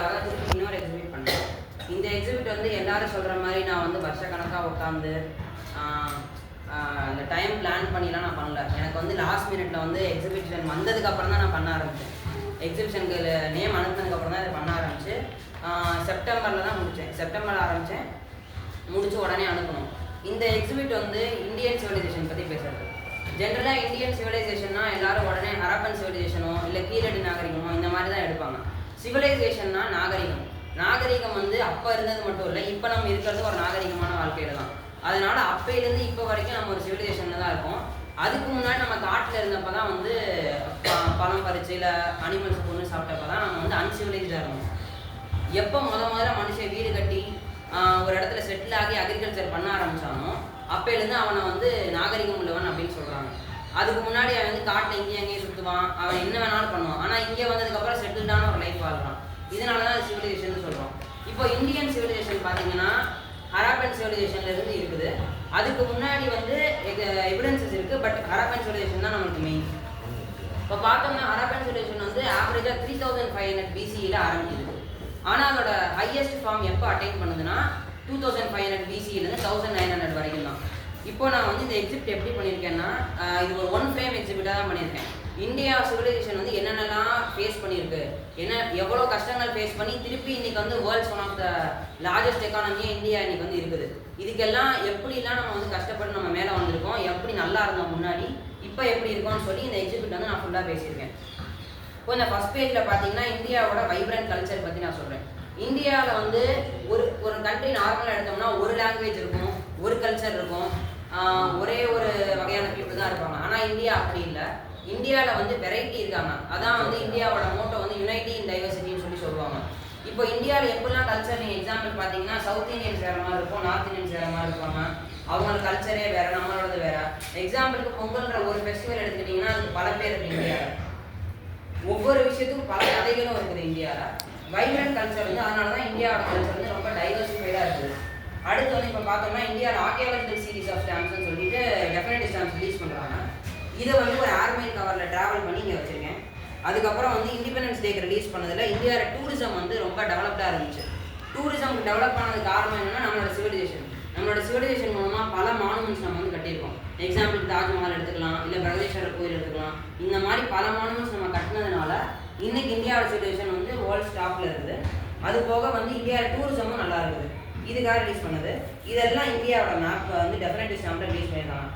பண்ணுறதுக்காக திருப்பி இன்னொரு எக்ஸிபிட் பண்ணேன். இந்த எக்ஸிபிட் வந்து எல்லாரும் சொல்கிற மாதிரி நான் வந்து வருஷக்கணக்காக உட்காந்து அந்த டைம் பிளான் பண்ணிலாம் நான் பண்ணல. எனக்கு வந்து லாஸ்ட் மினிட்ல வந்து எக்ஸிபிஷன் வந்ததுக்கப்புறம் தான் நான் பண்ண ஆரம்பித்தேன். எக்ஸிபிஷனுக்கு நேம் அனுப்புனதுக்கப்புறம் தான் இதை பண்ண ஆரம்பிச்சு செப்டம்பரில் தான் முடித்தேன். செப்டம்பரில் ஆரம்பித்தேன், முடிச்சு உடனே அனுப்பணும். இந்த எக்ஸிபிட் வந்து இந்தியன் சிவிலைசேஷன் பற்றி பேசுறது. ஜென்ரலாக இந்தியன் சிவிலைசேஷன்னா எல்லாரும் உடனே ஹரப்பன் சிவிலைசேஷனோ இல்லை கீழடி நாகரிகமோ இந்த மாதிரி தான் எடுப்பாங்க. சிவிலைசேஷன்னா நாகரிகம் வந்து அப்போ இருந்தது மட்டும் இல்லை, இப்போ நம்ம இருக்கிறது ஒரு நாகரிகமான வாழ்க்கையில தான். அதனால அப்பையிலேருந்து இப்போ வரைக்கும் நம்ம ஒரு சிவிலைசேஷனில் தான் இருக்கோம். அதுக்கு முன்னாடி நம்ம காட்டில் இருந்தப்போ தான் வந்து பழம் பறிச்சு இல்லை அனிமல்ஸ் பொண்ணு சாப்பிட்டப்போ தான் நம்ம வந்து அன்சிவிலைஸ்டாக இருந்தோம். எப்போ முதல்ல மனுஷன் வீடு கட்டி ஒரு இடத்துல செட்டில் ஆகி அக்ரிகல்ச்சர் பண்ண ஆரம்பித்தானோ அப்போலேருந்து அவனை வந்து நாகரிகம் உள்ளவன் அப்படின்னு சொல்கிறாங்க. அதுக்கு முன்னாடி அவன் வந்து காட்டில் இங்கேயும் அங்கேயும் சுற்றுவான், அவன் என்ன வேணாலும் பண்ணுவான். ஆனால் இங்கே வந்ததுக்கப்புறம் செட்டில்டான ஒரு லைஃப் வாழ்றான். இதனால தான் அது சிவிலைசேஷன் சொல்கிறோம். இப்போ இந்தியன் சிவிலைசேஷன் பார்த்தீங்கன்னா ஹரப்பன் சிவிலைசேஷன்லேருந்து இருக்குது. அதுக்கு முன்னாடி வந்து எவிடன்சஸ் இருக்குது, பட் ஹரப்பன் சிவிலைசேஷன் தான் நம்மளுக்கு மெயின். இப்போ பார்த்தோம்னா ஹரப்பன் சிவிலைசேஷன் வந்து ஆவரேஜாக 3500 BCEல ஆரம்பிக்குது. ஆனால் அதோட ஹையஸ்ட் ஃபார்ம் எப்போ அட்டைன் பண்ணுதுன்னா 2500 BCEலேருந்து 1900 வரைக்கும் தான். இப்போ நான் வந்து இந்த எக்ஸிபிட் எப்படி பண்ணியிருக்கேன்னா, இது ஒரு ஒன் ஃப்ரேம் எக்ஸிபிட்டாக தான் பண்ணியிருக்கேன். இந்தியா சிவிலைசேஷன் வந்து என்னென்னலாம் ஃபேஸ் பண்ணியிருக்கு, எவ்வளோ கஷ்டங்கள் ஃபேஸ் பண்ணி திருப்பி இன்றைக்கி வந்து world's one of the largest எக்கானமியே இந்தியா இன்றைக்கி வந்து இருக்குது. இதுக்கெல்லாம் எப்படிலாம் நம்ம வந்து கஷ்டப்பட்டு நம்ம மேலே வந்திருக்கோம், எப்படி நல்லா இருந்தோம் முன்னாடி, இப்போ எப்படி இருக்கோம்னு சொல்லி இந்த எக்ஸிபிட் வந்து நான் ஃபுல்லாக பேசியிருக்கேன். இப்போ இந்த ஃபஸ்ட் பேஜில் பார்த்தீங்கன்னா இந்தியாவோட வைப்ரண்ட் கல்ச்சர் பற்றி நான் சொல்கிறேன். இந்தியாவில் வந்து ஒரு கண்ட்ரி நார்மலாக எடுத்தோம்னா ஒரு லாங்குவேஜ் இருக்கும், ஒரு கல்ச்சர் இருக்கும், ஒரே ஒரு வகையான பீப்புள் தான் இருப்பாங்க. ஆனால் இந்தியா அப்படி இல்லை. இந்தியாவில் வந்து வெரைட்டி இருக்காங்க. அதான் வந்து இந்தியாவோட மோட்டோ வந்து யுனைட்டி இன் டைவர்சிட்டின்னு சொல்லி சொல்லுவாங்க. இப்போ இந்தியாவில் எப்படிலாம் கல்ச்சர் நீங்கள் எக்ஸாம்பிள் பார்த்தீங்கன்னா சவுத் இந்தியன்ஸ் வேறு மாதிரி இருக்கும், நார்த் இந்தியன்ஸ் வேறு மாதிரி இருப்பாங்க. அவங்களோட கல்ச்சரே வேறு, நம்மளோடது வேறு. எக்ஸாம்பிளுக்கு பொங்கல்ன்ற ஒரு ஃபெஸ்டிவல் எடுத்துக்கிட்டிங்கன்னா அதுக்கு பல பேர் இருக்குது இந்தியாவில். ஒவ்வொரு விஷயத்துக்கும் பல கதைகளும் இருக்குது இந்தியாவில். வைப்ரண்ட் கல்ச்சர் வந்து அதனால தான் இந்தியாவோட கல்ச்சர் வந்து ரொம்ப டைவர்சிஃபைடாக இருக்குது. அடுத்து வந்து இப்போ பார்த்தோம்னா இந்தியாவில் ஆர்கியாலஜிக்கல் சீரீஸ் ஆஃப் ஸ்டாம்ப்ஸ்ன்னு சொல்லிட்டு டெஃபினெட் ஸ்டாம்ப்ஸ் ரிலீஸ் பண்ணுறாங்க. இதை வந்து ஒரு ஏர்மைல் கவரில் ட்ராவல் பண்ணி இங்கே வச்சுருக்கேன். அதுக்கப்புறம் வந்து இண்டிபெண்டன்ஸ் டேக்கு ரிலீஸ் பண்ணதில் இந்தியாவில் டூரிசம் வந்து ரொம்ப டெவலப்டாக இருந்துச்சு. டூரிசம் டெவலப் ஆனதுக்கு காரணம் என்னென்னா நம்மளோட சிவிலைசேஷன் மூலமாக பல மானுமெண்ட்ஸ் நம்ம வந்து கட்டியிருக்கோம். எக்ஸாம்பிளுக்கு தாஜ்மஹால் எடுத்துக்கலாம், இல்லை பிரகதீஸ்வரர் கோயில் எடுத்துக்கலாம். இந்த மாதிரி பல மானுமெண்ட்ஸ் நம்ம கட்டினதுனால இன்றைக்கி இந்தியாவோட சிவிலைசேஷன் வந்து வேர்ல்ட் டாப்பில் இருக்குது. அது போக வந்து இந்தியாவில் டூரிசமும் நல்லா இருக்குது. இதுக்காக ரிலீஸ் பண்ணது. இதெல்லாம் இந்தியாவோட மேப் வந்து டெஃபினெட் ஸ்டாம்பில் ரிலீஸ் பண்ணியிருக்காங்க.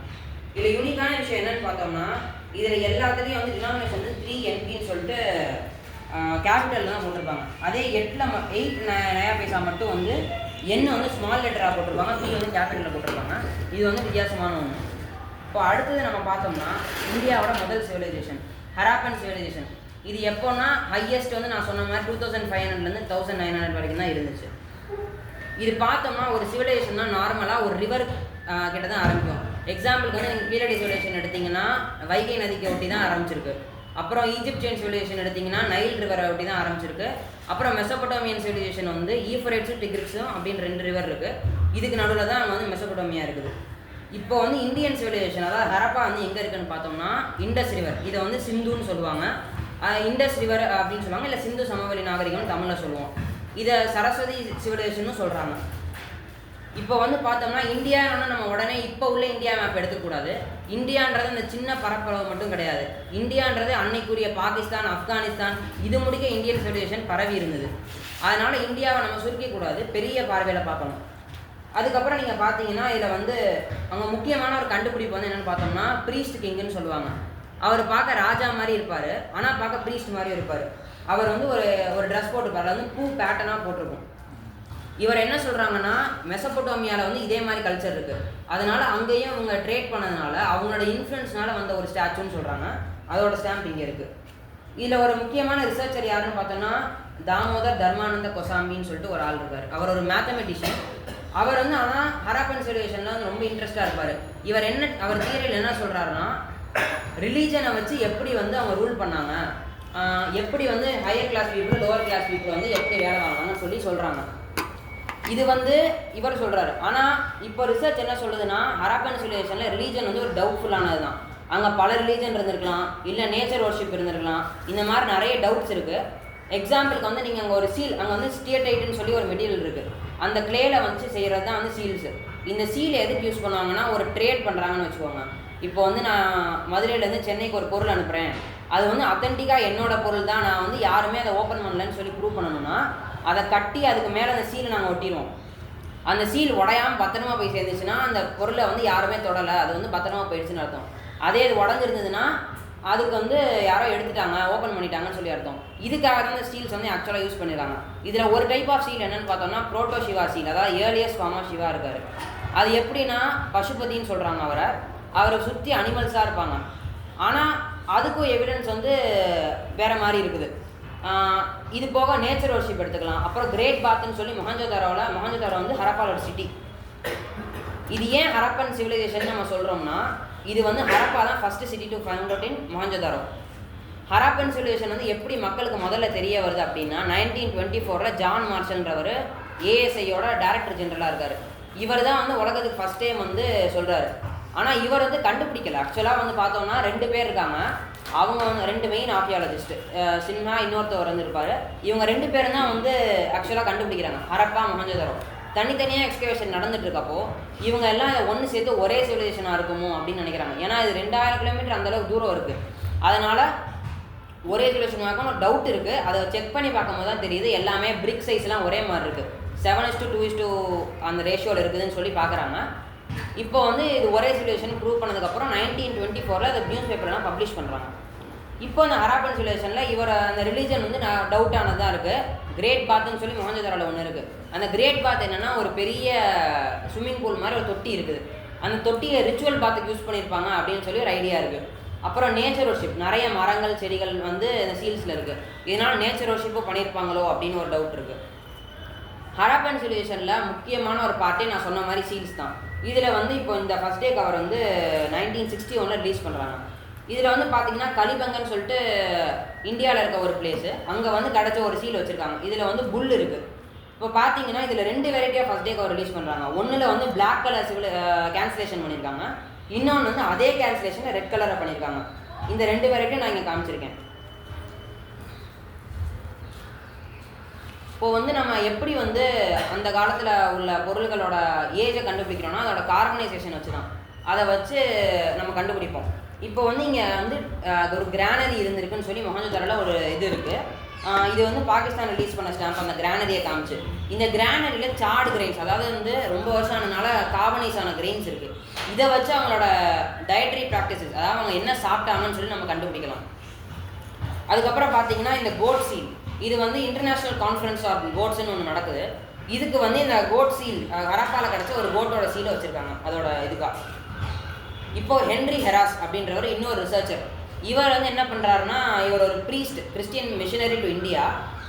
இதில் யூனிக்கான விஷயம் என்னன்னு பார்த்தோம்னா இதில் எல்லாத்துலேயும் வந்து டினாமினேஷன் வந்து 3NPன்னு சொல்லிட்டு கேபிட்டல் தான் போட்டிருப்பாங்க. அதே 8 நயா பைசா மட்டும் வந்து எண்ணு வந்து ஸ்மால் லெட்டராக போட்டிருப்பாங்க, P வந்து கேபிட்டலில் போட்டிருப்பாங்க. இது வந்து வித்தியாசமான ஒன்று. இப்போ அடுத்தது நம்ம பார்த்தோம்னா இந்தியாவோட முதல் சிவிலைசேஷன் ஹரப்பன் சிவிலைசேஷன். இது எப்போன்னா ஹையஸ்ட் வந்து நான் சொன்ன மாதிரி 2500லேருந்து 1900 வரைக்கும் தான் இருந்துச்சு. இது பார்த்தோம்னா ஒரு சிவிலைசேஷன் தான் நார்மலாக ஒரு ரிவர் கிட்ட தான் ஆரம்பிக்கும். எக்ஸாம்பிளுக்கு வந்து நீங்கள் கீழடி சிவிலைசேஷன் எடுத்திங்கன்னா வைகை நதிக்கு ஒட்டி தான் ஆரம்பிச்சிருக்கு. அப்புறம் ஈஜிப்சியன் சிவிலைசேஷன் எடுத்திங்கன்னா நைல் ரிவரை ஒட்டி தான் ஆரம்பிச்சிருக்கு. அப்புறம் மெசோபொட்டோமியன் சிவிலைசேஷன் வந்து ஈஃப்ரேட்ஸும் டிக்ரிக்ஸும் அப்படின்னு 2 ரிவர் இருக்குது. இதுக்கு நடுவில் தான் அங்கே வந்து மெசோபொட்டோமியா இருக்குது. இப்போ வந்து இந்தியன் சிவிலைசேஷன் அதாவது ஹரப்பா வந்து எங்கே இருக்குன்னு பார்த்தோம்னா இண்டஸ் ரிவர், இதை வந்து சிந்துன்னு சொல்லுவாங்க. இண்டஸ் ரிவர் அப்படின்னு சொல்லுவாங்க, இல்லை சிந்து சமவெளி நாகரிகம்னு தமிழில் சொல்லுவோம். இதை சரஸ்வதி சிவிலைசேஷன் சொல்கிறாங்க. இப்போ வந்து பார்த்தோம்னா இந்தியானா நம்ம உடனே இப்போ உள்ள இந்தியா மேப் எடுக்கக்கூடாது. இந்தியான்றது இந்த சின்ன பரப்பளவு மட்டும் கிடையாது. இந்தியான்றது அன்னைக்குரிய பாகிஸ்தான், ஆப்கானிஸ்தான் இது முடிக்க இந்தியன் சிவிலைசேஷன் பரவி இருந்தது. அதனால் இந்தியாவை நம்ம சுருக்கக்கூடாது, பெரிய பார்வையில் பார்க்கணும். அதுக்கப்புறம் நீங்கள் பார்த்தீங்கன்னா இதில் வந்து அவங்க முக்கியமான ஒரு கண்டுபிடிப்பு வந்து என்னென்னு பார்த்தோம்னா ப்ரீஸ்ட் கிங்குன்னு சொல்லுவாங்க. அவர் பார்க்க ராஜா மாதிரி இருப்பார், ஆனால் பார்க்க ப்ரீஸ்ட் மாதிரியும் இருப்பார். அவர் வந்து ஒரு ட்ரெஸ் போட்டுப்பார், அது வந்து பூ பேட்டர்னாக போட்டிருக்கும். இவர் என்ன சொல்கிறாங்கன்னா மெசோபொட்டோமியாவில் வந்து இதே மாதிரி கல்ச்சர் இருக்குது, அதனால் அங்கேயும் அவங்க ட்ரேட் பண்ணதுனால அவங்களோட இன்ஃப்ளூயன்ஸ்னால வந்த ஒரு ஸ்டாச்சுன்னு சொல்கிறாங்க. அதோட ஸ்டாம்ப் இங்கே இருக்குது. இதில் ஒரு முக்கியமான ரிசர்ச்சர் யாருன்னு பார்த்தோன்னா தாமோதர் தர்மானந்த கொசாம்பின்னு சொல்லிட்டு ஒரு ஆள் இருக்கார். அவர் ஒரு மேத்தமெட்டிஷியன். அவர் வந்து ஆனால் ஹரப்பன் சிவிலைசேஷனில் வந்து ரொம்ப இன்ட்ரெஸ்டாக இருப்பார். அவர் தியரியில் என்ன சொல்கிறாருன்னா ரிலீஜனை வச்சு எப்படி வந்து அவங்க ரூல் பண்ணாங்க, எப்படி வந்து higher class people lower class people வந்து எப்படி வேலை வாங்கினாங்கன்னு சொல்லி சொல்கிறாங்க. இது வந்து இவர் சொல்கிறாரு. ஆனால் இப்போ ரிசர்ச் என்ன சொல்லுதுன்னா ஹரப்பன் சிவிலைசேஷனில் ரிலீஜன் வந்து ஒரு டவுட்ஃபுல்லானது தான். அங்கே பல ரிலீஜன் இருந்திருக்கலாம், இல்லை நேச்சர் வர்ஷிப் இருந்திருக்கலாம், இந்த மாதிரி நிறைய டவுட்ஸ் இருக்குது. எக்ஸாம்பிளுக்கு வந்து நீங்கள் அங்கே ஒரு சீல், அங்கே வந்து ஸ்டியடைட்டுன்னு சொல்லி ஒரு மெட்டீரியல் இருக்குது, அந்த கிளேயில் வச்சு செய்கிறது தான் வந்து சீல்ஸு. இந்த சீல் எதுக்கு யூஸ் பண்ணுவாங்கன்னா ஒரு ட்ரேட் பண்ணுறாங்கன்னு வச்சுக்கோங்க. இப்போ வந்து நான் மதுரையிலேருந்து சென்னைக்கு ஒரு பொருள் அனுப்புகிறேன், அது வந்து அத்தன்டிக்காக என்னோட பொருள் தான், நான் வந்து யாருமே அதை ஓப்பன் பண்ணலன்னு சொல்லி ப்ரூவ் பண்ணணும்னா அதை கட்டி அதுக்கு மேலே அந்த சீலை நாங்கள் ஒட்டிடுவோம். அந்த சீல் உடையாமல் பத்திரமா போய் சேர்ந்துச்சுன்னா அந்த பொருளை வந்து யாருமே தொடலை, அது வந்து பத்திரமா போயிடுச்சுன்னு அர்த்தம். அதே இது உடஞ்சிருந்ததுன்னா அதுக்கு வந்து யாரோ எடுத்துட்டாங்க, ஓப்பன் பண்ணிட்டாங்கன்னு சொல்லி அர்த்தம். இதுக்காக தான் இந்த ஸ்டீல்ஸ் வந்து ஆக்சுவலாக யூஸ் பண்ணிடுறாங்க. இதில் ஒரு டைப் ஆஃப் சீல் என்னென்னு பார்த்தோம்னா புரோட்டோ சிவா சீல், அதாவது ஏர்லியஸ்ட் ஃபார்ம் ஆஃப் சிவா இருக்கார். அது எப்படின்னா பசுபதின்னு சொல்கிறாங்க அவரை சுற்றி அனிமல்ஸாக இருப்பாங்க. ஆனால் அதுக்கும் எவிடன்ஸ் வந்து வேறு மாதிரி இருக்குது. இது போக நேச்சர் வர்ஷிப் எடுத்துக்கலாம். அப்புறம் கிரேட் பாத்ன்னு சொல்லி மொஹஞ்சதாரோ வந்து ஹரப்பாவோட சிட்டி. இது ஏன் ஹரப்பன் சிவிலைசேஷன் நம்ம சொல்கிறோம்னா இது வந்து ஹரப்பா தான் first city to find out in Mohenjodaro. Harappan civilisation வந்து எப்படி மக்களுக்கு முதல்ல தெரிய வருது அப்படின்னா 1924 ஜான் மார்ஷல்ன்றவர் ஏஎஸ்ஐயோட டைரக்டர் ஜெனரலாக இருக்கார். இவர் தான் வந்து உலகத்துக்கு ஃபஸ்ட் டைம் வந்து சொல்கிறாரு. ஆனால் இவர் வந்து கண்டுபிடிக்கல. ஆக்சுவலாக வந்து பார்த்தோம்னா 2 பேர் இருக்காங்க, அவங்க வந்து 2 மெயின் ஆர்கியாலஜிஸ்ட், சின்ஹா இன்னொருத்தவர் வந்து இருப்பார். இவங்க 2 பேரும் தான் வந்து ஆக்சுவலாக கண்டுபிடிக்கிறாங்க ஹரப்பா மொஹஞ்சதாரோ. தனித்தனியாக எக்ஸ்கவேஷன் நடந்துட்டு இருக்கப்போ இவங்க எல்லாம் இதை ஒன்று சேர்த்து ஒரே சிவிலைசேஷனாக இருக்குமோ அப்படின்னு நினைக்கிறாங்க. ஏன்னா இது 2000 கிலோமீட்டர் அந்தளவுக்கு தூரம் இருக்குது, அதனால் ஒரே சிவிலைசேஷனாக ஒரு டவுட் இருக்குது. அதை செக் பண்ணி பார்க்கும்போது தான் தெரியுது எல்லாமே பிரிக் சைஸ்லாம் ஒரே மாதிரி இருக்குது, 7:2 அந்த ரேஷியோவில் இருக்குதுன்னு சொல்லி பார்க்குறாங்க. இப்போ வந்து இது ஒரே சிவிலைசேஷன் ப்ரூவ் பண்ணதுக்கப்புறம் 1924 அது நியூஸ் பேப்பர்லாம் பப்ளிஷ் பண்ணுறாங்க. இப்போ அந்த ஹரப்பன் சிவிலைசேஷனில் இவர் அந்த ரிலீஜன் வந்து டவுட் ஆனதாக இருக்குது. கிரேட் பாத்ன்னு சொல்லி மொஹஞ்சதாரோவில் ஒன்று இருக்குது. அந்த கிரேட் பாத் என்னென்னா ஒரு பெரிய ஸ்விம்மிங் பூல் மாதிரி ஒரு தொட்டி இருக்குது. அந்த தொட்டியை ரிச்சுவல் பாத்துக்கு யூஸ் பண்ணியிருப்பாங்க அப்படின்னு சொல்லி ஒரு ஐடியா இருக்குது. அப்புறம் நேச்சர் வர்ஷிப், நிறைய மரங்கள் செடிகள் வந்து இந்த சீல்ஸில் இருக்குது, இதனால் நேச்சர் வர்ஷிப்பும் பண்ணியிருப்பாங்களோ அப்படின்னு ஒரு டவுட் இருக்குது. ஹரப்பன் சிவிலைசேஷனில் முக்கியமான ஒரு பார்ட்டே நான் சொன்ன மாதிரி சீல்ஸ் தான். இதில் வந்து இப்போ இந்த ஃபஸ்ட் டே கவர் வந்து 1961 ரிலீஸ் பண்ணுறாங்க. இதில் வந்து பார்த்தீங்கன்னா கலிபங்கன்னு சொல்லிட்டு இந்தியாவில் இருக்க ஒரு பிளேஸு, அங்கே வந்து கிடச்ச ஒரு சீல் வச்சுருக்காங்க. இதில் வந்து புல் இருக்குது. இப்போ பார்த்தீங்கன்னா இதில் 2 வெரைட்டியாக ஃபஸ்ட் டே கவர் ரிலீஸ் பண்ணுறாங்க. ஒன்றில் வந்து பிளாக் கலர் கேன்சலேஷன் பண்ணியிருக்காங்க, இன்னொன்று வந்து அதே கேன்சலேஷனை ரெட் கலரில் பண்ணியிருக்காங்க. இந்த 2 வெரைட்டியும் நான் இங்கே காமிச்சிருக்கேன். இப்போது வந்து நம்ம எப்படி வந்து அந்த காலத்தில் உள்ள பொருள்களோட ஏஜை கண்டுபிடிக்கிறோன்னா அதோட கார்பனைசேஷன் வச்சு தான், அதை வச்சு நம்ம கண்டுபிடிப்போம். இப்போ வந்து இங்கே வந்து ஒரு கிரானரி இருந்திருக்குன்னு சொல்லி மொஹஞ்சதாரோவில் ஒரு இது இருக்குது. இது வந்து பாகிஸ்தான் ரிலீஸ் பண்ண ஸ்டாம்ப், அந்த கிரானரியை காமிச்சு. இந்த கிரானரியில் சார்டு கிரெயின்ஸ், அதாவது வந்து ரொம்ப வருஷம் ஆனதுனால கார்பனைஸ் ஆன கிரெயின்ஸ் இருக்குது. இதை வச்சு அவங்களோட டயட்ரி ப்ராக்டிசஸ், அதாவது அவங்க என்ன சாப்பிட்டாங்கன்னு சொல்லி நம்ம கண்டுபிடிக்கலாம். அதுக்கப்புறம் பார்த்தீங்கன்னா இந்த கோட் சீல், இது வந்து இன்டர்நேஷ்னல் கான்ஃபரன்ஸ் ஆஃப் கோட்ஸ்ன்னு ஒன்று நடக்குது. இதுக்கு வந்து இந்த கோட் சீல் ஹரப்பாவில் கிடச்ச ஒரு கோட்டோட சீலை வச்சுருக்காங்க அதோட இதுக்காக. இப்போது ஹென்ரி ஹெராஸ் அப்படின்றவர் இன்னொரு ரிசர்ச்சர். இவர் வந்து என்ன பண்ணுறாருன்னா, இவர் ஒரு priest, Christian missionary to India.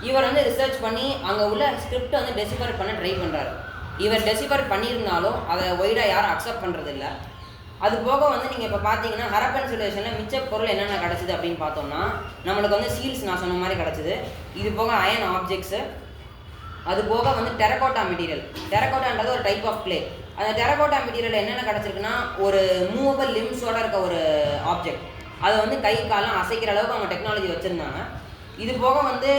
இவர் வந்து ரிசர்ச் பண்ணி அங்கே உள்ள ஸ்கிரிப்டை வந்து டெசிஃபர் பண்ண ட்ரை பண்ணுறாரு. இவர் டெசிஃபர் பண்ணியிருந்தாலும் அதை ஒய்டாக யாரும் அக்செப்ட் பண்ணுறதில்ல. அது போக வந்து நீங்கள் இப்போ பார்த்தீங்கன்னா ஹரப்பன் சிவிலைசேஷனில் மிச்ச பொருள் என்னென்ன கிடச்சிது அப்படின்னு பார்த்தோம்னா நம்மளுக்கு வந்து சீல்ஸ் நான் சொன்ன மாதிரி கிடச்சிது. இது போக அயன் ஆப்ஜெக்ட்ஸு, அது போக வந்து டெரகோட்டா மெட்டீரியல். டெரகோட்டான்றது ஒரு டைப் ஆஃப் கிளே. அந்த டெரகோட்டா மெட்டீரியல் என்னென்ன கிடச்சிருக்குன்னா ஒரு மூவபிள் லிம்ஸோட இருக்க ஒரு ஆப்ஜெக்ட், அதை வந்து கை காலம் அசைக்கிற அளவுக்கு அவங்க டெக்னாலஜி வச்சுருந்தாங்க. இது போக வந்து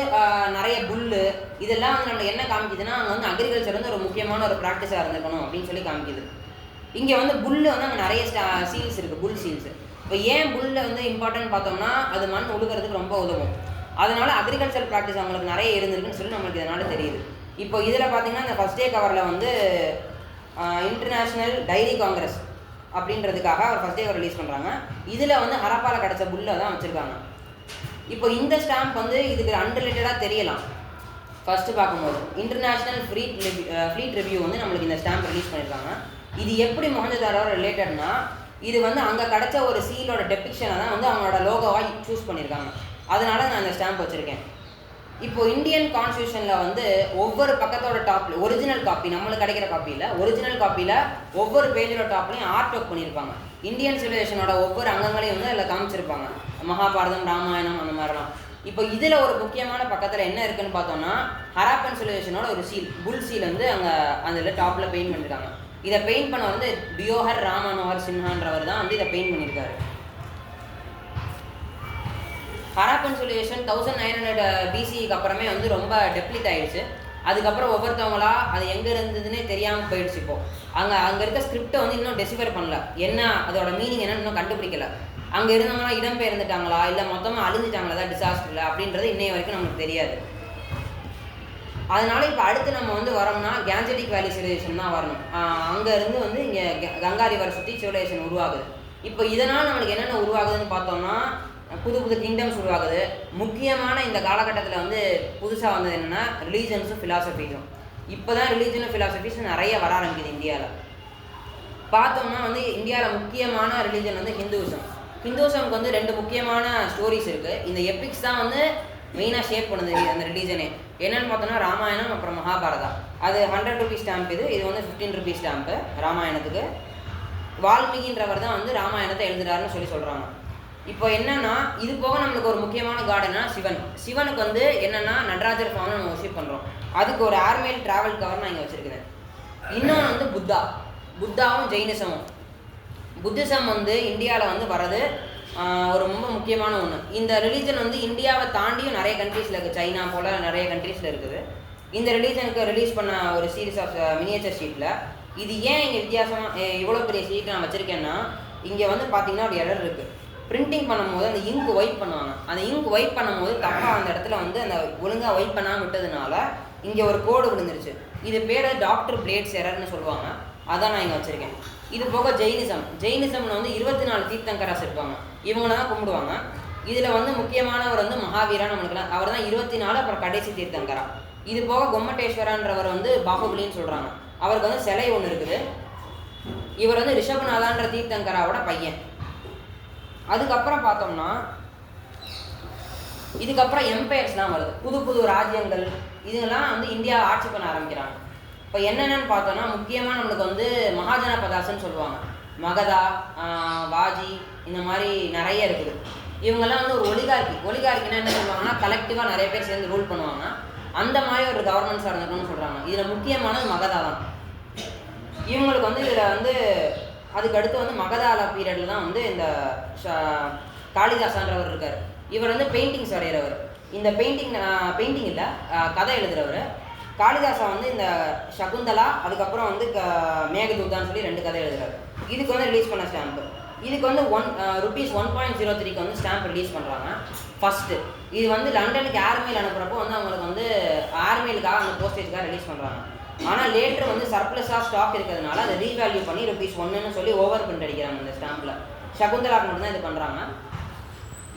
நிறைய புல்லு, இதெல்லாம் வந்து நம்ம என்ன காமிக்குதுன்னா அங்கே வந்து அக்ரிகல்ச்சர் வந்து ஒரு முக்கியமான ஒரு ப்ராக்டிஸாக இருந்திருக்கணும் அப்படின்னு சொல்லி காமிக்குது. இங்கே வந்து புல்லு வந்து அங்கே நிறைய சீல்ஸ் இருக்குது, புல் சீல்ஸ். இப்போ ஏன் புல்ல வந்து இம்பார்ட்டன்ட் பார்த்தோம்னா அது மண் உழுகிறதுக்கு ரொம்ப உதவும், அதனால் அக்ரிகல்ச்சர் ப்ராக்டிஸ் அவங்களுக்கு நிறைய இருந்திருக்குன்னு சொல்லி நம்மளுக்கு இதனால் தெரியுது. இப்போ இதில் பார்த்தீங்கன்னா இந்த ஃபஸ்ட் டே கவரில் வந்து இன்டர்நேஷ்னல் டைரி காங்கிரஸ் அப்படின்றதுக்காக ஒரு ஃபஸ்ட் டே கவர் ரிலீஸ் பண்ணுறாங்க. இதில் வந்து ஹரப்பாவில் கிடச்ச புல்லை தான் வச்சுருக்காங்க. இப்போ இந்த ஸ்டாம்ப் வந்து இதுக்கு அன்ரிலேட்டடாக தெரியலாம். ஃபஸ்ட்டு பார்க்கும்போது இன்டர்நேஷ்னல் ஃப்ளீட் ரிவ்யூ வந்து நம்மளுக்கு இந்த ஸ்டாம்ப் ரிலீஸ் பண்ணியிருக்காங்க. இது எப்படி மொஹஞ்சதாரோட ரிலேட்டட்னா இது வந்து அங்கே கிடச்ச ஒரு சீலோட டெபிக்ஷனை தான் வந்து அவங்களோட லோகோவாக சூஸ் பண்ணியிருக்காங்க. அதனால நான் இந்த ஸ்டாம்ப் வச்சுருக்கேன். இப்போ இந்தியன் கான்ஸ்டியூஷனில் வந்து ஒவ்வொரு பக்கத்தோட டாப்ல ஒரிஜினல் காப்பி, நம்மளுக்கு கிடைக்கிற காப்பியில் ஒரிஜினல் காப்பியில் ஒவ்வொரு பேஜோட டாப்லையும் ஆர்ட் ஒர்க் பண்ணியிருப்பாங்க. இந்தியன் சிவிலைசேஷனோட ஒவ்வொரு அங்கங்களையும் வந்து அதில் காமிச்சிருப்பாங்க, மகாபாரதம், ராமாயணம், அந்த மாதிரிலாம். இப்போ இதில் ஒரு முக்கியமான பக்கத்தில் என்ன இருக்குன்னு பார்த்தோம்னா ஹரப்பன் சிவிலைசேஷனோட ஒரு சீல், புல் சீல் வந்து அங்கே அதில் டாப்பில் பெயிண்ட் பண்ணியிருக்காங்க. இதை பெயிண்ட் பண்ண வந்து டியோஹர் ராமனோஹர் சின்ஹான்றவர் தான் வந்து இதை பெயிண்ட் பண்ணியிருக்காரு. ஹராப்பன் சிவிலைசேஷன் 1900 பிசிக்கு அப்புறமே வந்து ரொம்ப டெப்ளிட் ஆயிடுச்சு. அதுக்கப்புறம் ஒவ்வொருத்தவங்களா அது எங்கே இருந்ததுன்னே தெரியாமல் போயிடுச்சு. இப்போது அங்கே இருக்க ஸ்கிரிப்டை வந்து இன்னும் டெசிஃபர் பண்ணல, என்ன அதோட மீனிங் என்னன்னு இன்னும் கண்டுபிடிக்கல. அங்கே இருந்தவங்களாம் இடம்பெயர்ந்துட்டாங்களா இல்லை மொத்தமாக அழிஞ்சிட்டாங்களா தான் டிசாஸ்டரில் அப்படின்றது இன்னைய வரைக்கும் நமக்கு தெரியாது. அதனால இப்போ அடுத்து நம்ம வந்து வரோம்னா கேஞ்சடிக் வேலி சிவிலைசேஷன் தான் வரணும். அங்கே இருந்து வந்து இங்கே கங்கா ரிவரை சுற்றி சிவிலைசேஷன் உருவாகுது. இப்போ இதனால் நம்மளுக்கு என்னென்ன உருவாகுதுன்னு பார்த்தோம்னா புது புது கிங்டம்ஸ் உருவாகுது. முக்கியமான இந்த காலகட்டத்தில் வந்து புதுசாக வந்தது என்னென்னா ரிலீஜன்ஸும் ஃபிலாசபிஸும். இப்போ தான் ரிலீஜனும் ஃபிலாசபிஸும் நிறைய வர ஆரம்பிக்குது இந்தியாவில். பார்த்தோம்னா வந்து இந்தியாவில் முக்கியமான ரிலீஜன் வந்து ஹிந்துவிசம். ஹிந்துவிசம்க்கு வந்து 2 முக்கியமான ஸ்டோரிஸ் இருக்குது. இந்த எபிக்ஸ் தான் வந்து மெயினாக ஷேப் பண்ணுது அந்த ரிலீஜனே. என்னென்னு பார்த்தோம்னா ராமாயணம் அப்புறம் மகாபாரதா. அது 100 ரூபீஸ் ஸ்டாம்ப், இது வந்து 15 ரூபீஸ் ஸ்டாம்ப்பு ராமாயணத்துக்கு. வால்மீகின்றவர் தான் வந்து ராமாயணத்தை எழுதுறாருன்னு சொல்கிறாங்க. இப்போ என்னன்னா இது போக நம்மளுக்கு ஒரு முக்கியமான கார்டுனா சிவனுக்கு வந்து என்னென்னா நடராஜர் ஃபார்ம் நம்ம ஒர்ஷிப் பண்ணுறோம். அதுக்கு ஒரு ஏர்மெயில் ட்ராவல் கவர் நான் இங்கே வச்சுருக்கிறேன். இன்னொன்று வந்து புத்தாவும் ஜெயினிசமும். புத்திசம் வந்து இந்தியாவில் வந்து வர்றது ஒரு ரொம்ப முக்கியமான ஒன்று. இந்த ரிலீஜன் வந்து இந்தியாவை தாண்டியும் நிறைய கண்ட்ரீஸில் இருக்குது. சைனா போல் நிறைய கண்ட்ரீஸில் இருக்குது. இந்த ரிலீஜனுக்கு ரிலீஸ் பண்ண ஒரு சீரீஸ் ஆஃப் மினியேச்சர் ஷீட்டில் இது ஏன் இங்கே வித்தியாசமாக இவ்வளோ பெரிய ஷீட் நான் வச்சுருக்கேன்னா இங்கே வந்து பார்த்திங்கன்னா ஒரு எரர் இருக்குது. பிரிண்டிங் பண்ணும்போது அந்த இங்க் ஒயிட் பண்ணுவாங்க. அந்த இங்க் ஒயிட் பண்ணும்போது தப்பாக அந்த இடத்துல வந்து அந்த ஒழுங்காக ஒயிட் பண்ணாமல் விட்டதுனால இங்கே ஒரு கோடு விழுந்துருச்சு. இது பேர் டாக்டர் பிளேட்ஸ் எரர்னு சொல்லுவாங்க. அதான் நான் இங்கே வச்சுருக்கேன். இது போக ஜெயினிசம்னு வந்து 24 தீர்த்தங்கராஸ் இருப்பாங்க. இவங்கள தான் கும்பிடுவாங்க. இதில் வந்து முக்கியமானவர் வந்து மகாவீரா நம்மளுக்குலாம் அவர் தான் 24, அப்புறம் கடைசி தீர்த்தங்கரா. இது போக கொம்மட்டேஸ்வரான்றவர் வந்து பாகுபலின்னு சொல்கிறாங்க. அவருக்கு வந்து சிலை ஒன்று இருக்குது. இவர் வந்து ரிஷபநாதான்ற தீர்த்தங்கராவோட பையன். அதுக்கப்புறம் பார்த்தோம்னா இதுக்கப்புறம் எம்பையர்ஸ்லாம் வருது. புது புது ராஜ்யங்கள் இதெல்லாம் வந்து இந்தியா ஆட்சி பண்ண ஆரம்பிக்கிறாங்க. இப்போ என்னென்னு பார்த்தோன்னா முக்கியமாக நம்மளுக்கு வந்து மகாஜனபதாஸ்ன்னு சொல்லுவாங்க. மகதா, வாஜி, இந்த மாதிரி நிறைய இருக்குது. இவங்கெல்லாம் வந்து ஒரு ஒலிகார்க்கினா என்ன சொல்லுவாங்கன்னா கலெக்டிவாக நிறைய பேர் சேர்ந்து ரூல் பண்ணுவாங்க. அந்த மாதிரி ஒரு கவர்மெண்ட்ஸாக இருந்திருக்குன்னு சொல்கிறாங்க. இதில் முக்கியமானது மகதா தான். இவங்களுக்கு வந்து இதில் வந்து அதுக்கு அடுத்து வந்து மகதால பீரியடில் தான் வந்து இந்த காளிதாசான்றவர் இருக்கார். இவர் வந்து பெயிண்டிங்ஸ் வரைகிறவர். இந்த பெயிண்டிங் இல்லை, கதை எழுதுகிறவர். காளிதாசா வந்து இந்த சகுந்தலா, அதுக்கப்புறம் வந்து மேகதூதான்னு சொல்லி 2 கதை எழுதுகிறார். இதுக்கு வந்து ரிலீஸ் பண்ண ஸ்டாம்ப்பு. இதுக்கு வந்து ரூபீஸ் 1.03க்கு வந்து ஸ்டாம்ப் ரிலீஸ் பண்ணுறாங்க ஃபஸ்ட்டு. இது வந்து லண்டனுக்கு ஏர்மெயில் அனுப்புகிறப்போ வந்து அவங்களுக்கு வந்து ஏர்மெயிலுக்காக அந்த போஸ்டேஜ்க்காக ரிலீஸ் பண்ணுறாங்க. ஆனால் லேட்டர் வந்து சர்ப்ளஸாக ஸ்டாக் இருக்கிறதுனால அதை ரீவேல்யூ பண்ணி ரூபீஸ் 1ன்னு சொல்லி ஓவர் பிரிண்ட் அடிக்கிறாங்க இந்த ஸ்டாம்பில். சகுந்தலாக்கு மட்டும்தான் இது பண்ணுறாங்க.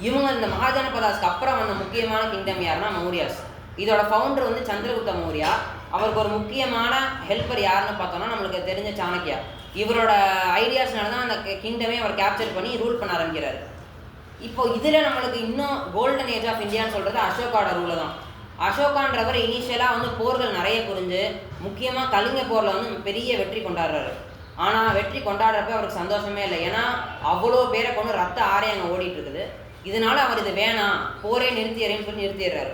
இவங்க இந்த மகாஜனபதாஸ்க்கு அப்புறம் வந்த முக்கியமான கிங்டம் யாருன்னா மௌரியாஸ். இதோட ஃபவுண்டர் வந்து சந்திரகுப்த மௌரியா. அவருக்கு ஒரு முக்கியமான ஹெல்ப்பர் யாருன்னு பார்த்தோம்னா நம்மளுக்கு தெரிஞ்ச சாணக்கியா. இவரோட ஐடியாஸ்னால தான் அந்த கிங்டமே அவர் கேப்சர் பண்ணி ரூல் பண்ண ஆரம்பிக்கிறார். இப்போ இதில் நம்மளுக்கு இன்னும் கோல்டன் ஏஜ் ஆஃப் இந்தியான்னு சொல்கிறது அசோகாவோட ரூலை தான். அசோகான்றவர் இனிஷியலாக வந்து போர்கள் நிறைய புரிஞ்சு முக்கியமாக கலிங்க போரில் வந்து பெரிய வெற்றி கொண்டாடுறாரு. ஆனால் வெற்றி கொண்டாடுறப்ப அவருக்கு சந்தோஷமே இல்லை. ஏன்னா அவ்வளோ பேரை கொண்டு ரத்த ஆறே அங்கே ஓடிட்டு இருக்குது. இதனால அவர் இது வேணாம், போரே நிறுத்திடுறேன்னு சொல்லி நிறுத்திடுறாரு.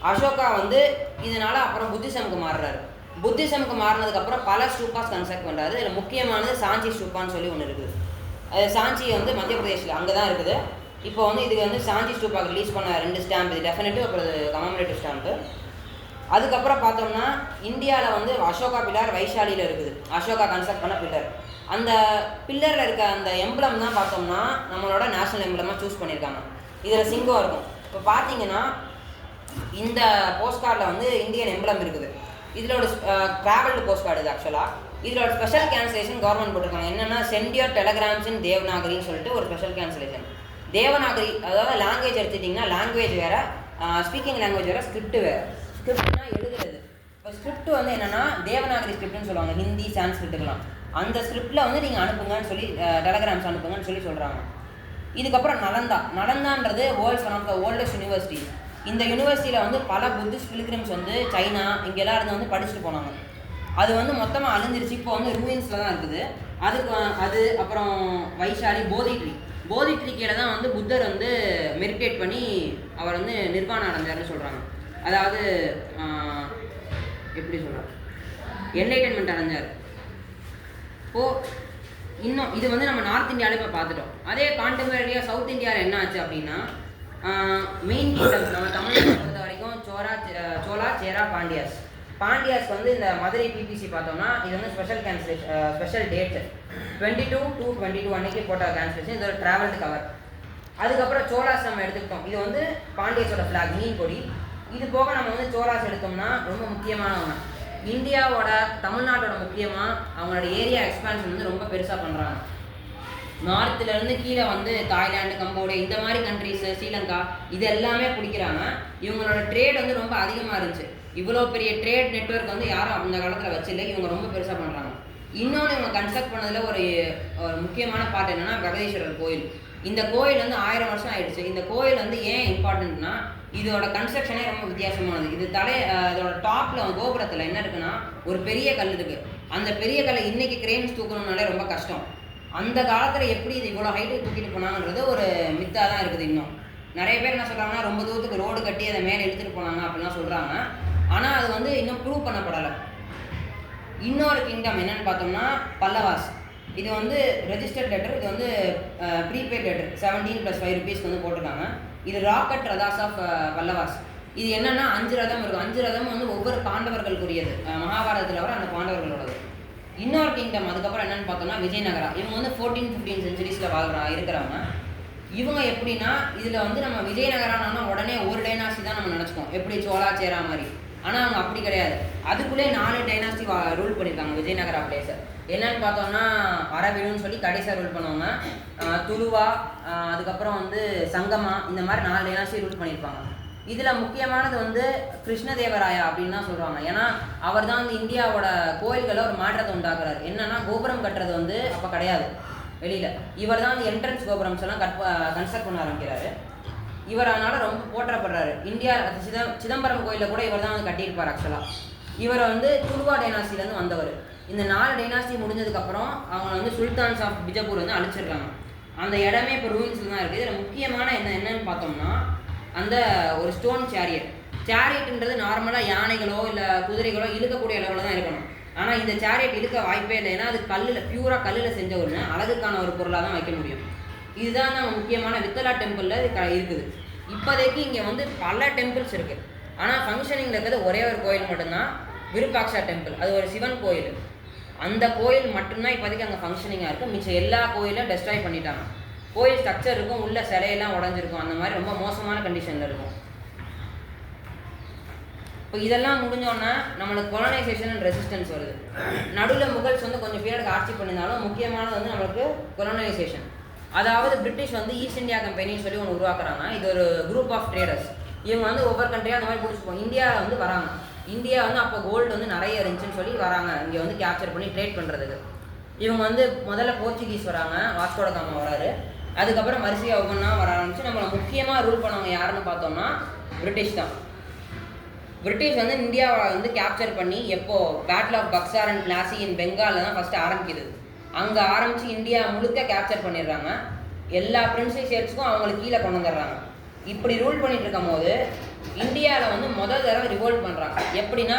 அசோகா வந்து இதனால் அப்புறம் புத்திசமுக்கு மாறுறாரு. புத்திசமுக்கு மாறினதுக்கப்புறம் பல ஸ்டூப்பாஸ் கன்ஸ்ட்ரக்ட் பண்ணுறாரு. இதில் முக்கியமானது சாஞ்சி ஸ்டூப்பான்னு சொல்லி ஒன்று இருக்குது. அது சாஞ்சி வந்து மத்திய பிரதேஷில் அங்கே தான் இருக்குது. இப்போ வந்து இதுக்கு வந்து சாஞ்சி ஸ்டூப்பாக்கு ரிலீஸ் பண்ண 2 ஸ்டாம்ப், இது டெஃபினட்டிவ், அப்புறம் கமெமரேட்டிவ் ஸ்டாம்ப்பு. அதுக்கப்புறம் பார்த்தோம்னா இந்தியாவில் வந்து அசோகா பில்லர் வைஷாலியில் இருக்குது. அசோகா கன்ஸ்ட்ரக்ட் பண்ண பில்லர். அந்த பில்லரில் இருக்க அந்த எம்பளம் தான் பார்த்தோம்னா நம்மளோட நேஷனல் எம்பளமாக சூஸ் பண்ணியிருக்காங்க. இதில் சிங்கம் இருக்கும். இப்போ பார்த்தீங்கன்னா இந்த போஸ்ட் கார்டில் வந்து இந்தியன் எம்பளம் இருக்குது. இதில் ஒரு ட்ராவல்டு போஸ்ட் கார்டு இது ஆக்சுவலாக. இதில் ஒரு ஸ்பெஷல் கேன்சலேஷன் கவர்மெண்ட் போட்டிருக்காங்க. என்னென்னா சென்ட் யுவர் டெலகிராம்ஸ் இன் தேவநாகரின்னு சொல்லிட்டு ஒரு ஸ்பெஷல் கேன்சலேஷன். தேவநாகரி அதாவது லாங்குவேஜ் எடுத்துட்டிங்கன்னா லாங்குவேஜ் வேறு, ஸ்பீக்கிங் லாங்குவேஜ் வேறு, ஸ்கிரிப்ட் வேறு. ஸ்கிரிப்ட்னா எழுதுறது. இப்போ ஸ்கிரிப்ட் வந்து என்னென்னா தேவநாகரி ஸ்கிரிப்ட்னு சொல்லுவாங்க, ஹிந்தி சான்ஸ்கிரிட்டுக்கெலாம். அந்த ஸ்கிரிப்டில் வந்து நீங்கள் அனுப்புங்கன்னு சொல்லி டெலகிராம்ஸ் அனுப்புங்கன்னு சொல்லி சொல்கிறாங்க. இதுக்கப்புறம் நலந்தான்றது world's one of the oldest university. இந்த யூனிவர்சிட்டியில் வந்து பல புத்திஸ்ட் பில்கிரிம்ஸ் வந்து சைனா இங்கெல்லாம் இருந்து வந்து படிச்சுட்டு போனாங்க. அது வந்து மொத்தமாக அழிஞ்சிருச்சு. இப்போ வந்து ரூயின்ஸில் தான் இருக்குது. அது அப்புறம் வைஷாலி, போதி ட்ரீ கீழே தான் வந்து புத்தர் வந்து மெடிடேட் பண்ணி அவர் வந்து நிர்வாணம் அடைஞ்சார்னு சொல்கிறாங்க. அதாவது எப்படி சொல்கிறார், என்லைட்டன்மெண்ட் அடைஞ்சார். இப்போது இன்னும் இது வந்து நம்ம நார்த் இந்தியாவில் இப்போ பார்த்துட்டோம். அதே கான்டெம்பரரியாக சவுத் இந்தியாவில் என்ன ஆச்சு அப்படின்னா மெயின் கிங்டம் நம்ம தமிழ்நாட்டை பொறுத்த வரைக்கும் சோழா சேரா பாண்டியாஸ் வந்து இந்த மதுரை பிபிசி பார்த்தோம்னா இது வந்து ஸ்பெஷல் டேட் 22/2/22 அன்னைக்கு போட்ட கேன்சலேஷன். இது ஒரு ட்ராவல்டு கவர். அதுக்கப்புறம் சோலாஸ் நம்ம எடுத்துக்கிட்டோம். இது வந்து பாண்டியஸோட ஃப்ளாக் மீன் கொடி. இது போக நம்ம வந்து சோலாஸ் எடுத்தோம்னா ரொம்ப முக்கியமானவங்க. இந்தியாவோட தமிழ்நாட்டோட முக்கியமாக அவங்களோட ஏரியா எக்ஸ்பான்ஷன் வந்து ரொம்ப பெருசாக பண்ணுறாங்க. நார்த்துலேருந்து கீழே வந்து தாய்லாந்து, கம்போடியா இந்த மாதிரி கண்ட்ரிஸு, ஸ்ரீலங்கா இது எல்லாமே பிடிக்கிறாங்க. இவங்களோட ட்ரேட் வந்து ரொம்ப அதிகமாக இருந்துச்சு. இவ்வளோ பெரிய ட்ரேட் நெட்வொர்க் வந்து யாரும் அந்த காலத்தில் வச்சில்லை. இவங்க ரொம்ப பெருசாக பண்ணுறாங்க. இன்னொன்று இவங்க கன்ஸ்ட்ரக்ட் பண்ணதில் ஒரு முக்கியமான பார்ட் என்னென்னா பிரகதீஸ்வரர் கோயில். இந்த கோயில் வந்து 1000 வருஷம் ஆயிடுச்சு. இந்த கோயில் வந்து ஏன் இம்பார்ட்டன்ட்னா இதோட கன்ஸ்ட்ரக்ஷனே ரொம்ப வித்தியாசமானது. இதோட டாப்பில் கோபுரத்தில் என்ன இருக்குன்னா ஒரு பெரிய கல் இருக்குது. அந்த பெரிய கல்லை இன்றைக்கி கிரெயின்ஸ் தூக்கணும்னாலே ரொம்ப கஷ்டம். அந்த காலத்தில் எப்படி இது இவ்வளோ ஹைட்டு தூக்கிட்டு போனாங்கன்றது ஒரு மித்தாக தான் இருக்குது. இன்னும் நிறைய பேர் என்ன சொல்கிறாங்கன்னா ரொம்ப தூரத்துக்கு ரோடு கட்டி அதை மேலே எடுத்துகிட்டு போனாங்க அப்படிலாம் சொல்கிறாங்க. ஆனால் அது வந்து இன்னும் ப்ரூவ் பண்ணப்படலை. இன்னொரு கிங்டம் என்னென்னு பார்த்தோம்னா பல்லவாஸ். இது வந்து ரெஜிஸ்டர்ட் லெட்டர். இது வந்து ப்ரீபெய்ட் லெட்டர் 17+5 rupees வந்து போட்டிருக்காங்க. இது ராக்கெட் ரதாஸ் ஆஃப் பல்லவாஸ். இது என்னென்னா 5 ரதம் இருக்கும். 5 ரதம் வந்து ஒவ்வொரு பாண்டவர்களுக்குரியது. மகாபாரதத்தில் வர அந்த பாண்டவர்களோடது. இன்னொரு கிங்டம் அதுக்கப்புறம் என்னென்னு பார்த்தோம்னா விஜயநகரா. இவங்க வந்து 14-15 சென்ச்சுரிஸில் இருக்கிறவங்க. இவங்க எப்படின்னா இதில் வந்து நம்ம விஜயநகரானா உடனே ஒரு டைனாஸ்டி தான் நம்ம நினச்சிக்கோம், எப்படி சோழா சேரா மாதிரி. ஆனால் அவங்க அப்படி கிடையாது. அதுக்குள்ளே 4 டைனாஸ்டி ரூல் பண்ணியிருக்காங்க விஜயநகரா பிளேஸை. என்னென்னு பார்த்தோம்னா அரவிலுன்னு சொல்லி கடைசியாக ரூல் பண்ணுவாங்க. துளுவா, அதுக்கப்புறம் வந்து சங்கமா, இந்த மாதிரி 4 டைனாஸ்டி ரூல் பண்ணியிருப்பாங்க. இதில் முக்கியமானது வந்து கிருஷ்ணதேவராயா அப்படின்னு தான் சொல்லுவாங்க. ஏன்னா அவர் தான் வந்து இந்தியாவோட கோயில்களை ஒரு மாற்றத்தை உண்டாக்குறாரு. என்னன்னா கோபுரம் கட்டுறது வந்து அப்போ கிடையாது வெளியில். இவர் தான் வந்து என்ட்ரன்ஸ் கோபுரம்ஸ் எல்லாம் கன்ஸ்ட்ரக்ட் பண்ண ஆரம்பிக்கிறாரு. இவர் அதனால் ரொம்ப போற்றப்படுறாரு. இந்தியா சிதம்பரம் கோயிலில் கூட இவர் தான் வந்து கட்டியிருப்பார். ஆக்சுவலாக இவர் வந்து துளுவா டைனாஸ்டிலேருந்து வந்தவர். இந்த 4 டைனாஸ்டி முடிஞ்சதுக்கப்புறம் அவங்க வந்து சுல்தான்ஸ் ஆஃப் பிஜப்பூர் வந்து அழிச்சிடுறாங்க. அந்த இடமே இப்போ ரூயின்ஸில் தான் இருக்குது. இதில் முக்கியமான என்னன்னு பார்த்தோம்னா அந்த ஒரு ஸ்டோன் சேரியட்ன்றது நார்மலாக யானைகளோ இல்லை குதிரைகளோ இழுக்கக்கூடிய அளவில் தான் இருக்கணும். ஆனால் இந்த சேரியட் இழுக்க வாய்ப்பே இல்லை. ஏன்னா அது பியூராக கல்லில் செஞ்ச ஒன்று, அழகுக்கான ஒரு பொருளாக தான் வைக்க முடியும். இதுதான் நம்ம முக்கியமான வித்தலா டெம்பிளில் இருக்குது. இப்போதைக்கு இங்கே வந்து பல டெம்பிள்ஸ் இருக்குது. ஆனால் ஃபங்க்ஷனிங்கில் இருக்கிறது ஒரே ஒரு கோயில் மட்டும்தான், விருப்பாக்ஷா டெம்பிள். அது ஒரு சிவன் கோயில். அந்த கோயில் மட்டும்தான் இப்போதைக்கு அங்கே ஃபங்க்ஷனிங்காக இருக்குது. மிச்சம் எல்லா கோயிலும் டெஸ்ட்ராய் பண்ணிட்டாங்க. கோயில் ஸ்ட்ரக்சர் இருக்கும், உள்ள சிலையெல்லாம் உடஞ்சிருக்கும். அந்த மாதிரி ரொம்ப மோசமான கண்டிஷனில் இருக்கும். இப்போ இதெல்லாம் முடிஞ்சோன்னா நம்மளுக்கு கொலனைசேஷன் அண்ட் ரெசிஸ்டன்ஸ் வருது. நடுவில் முகல்ஸ் வந்து கொஞ்சம் பீரியடுக்கு ஆட்சி பண்ணியிருந்தாலும் முக்கியமானது வந்து நம்மளுக்கு கொலனைசேஷன். அதாவது பிரிட்டிஷ் வந்து ஈஸ்ட் இந்தியா கம்பெனின்னு சொல்லி ஒன்று உருவாக்குறாங்க. இது ஒரு குரூப் ஆஃப் ட்ரேடர்ஸ். இவங்க வந்து ஒவ்வொரு கண்ட்ரியாக அந்த மாதிரி பிடிச்சிப்போம். இந்தியாவில் வந்து வராங்க. இந்தியா வந்து அப்போ கோல்டு வந்து நிறைய இருந்துச்சுன்னு சொல்லி வராங்க இங்கே வந்து கேப்சர் பண்ணி ட்ரேட் பண்ணுறதுக்கு. இவங்க வந்து முதல்ல போர்ச்சுகீஸ் வராங்க, வாஸ்கோ ட காமா வராரு. அதுக்கப்புறம் வரிசையாக ஒவ்வொன்றா வர ஆரம்பிச்சு நம்மளை முக்கியமாக ரூல் பண்ணவங்க யாருன்னு பார்த்தோம்னா பிரிட்டிஷ் தான். பிரிட்டிஷ் வந்து இந்தியாவை வந்து கேப்சர் பண்ணி எப்போது battle of Buxar and Plassey in பெங்காலில் தான் ஃபஸ்ட்டு ஆரம்பிக்குது. அங்கே ஆரம்பித்து இந்தியா முழுக்க கேப்சர் பண்ணிடுறாங்க. எல்லா பிரின்சஸ் ஸ்டேட்ஸுக்கும் அவங்களுக்கு கீழே கொண்டு வந்துடுறாங்க. இப்படி ரூல் பண்ணிட்டு இருக்கும் போது இந்தியாவில் வந்து முதல் தடவை ரிவோல்ட் பண்ணுறாங்க. எப்படின்னா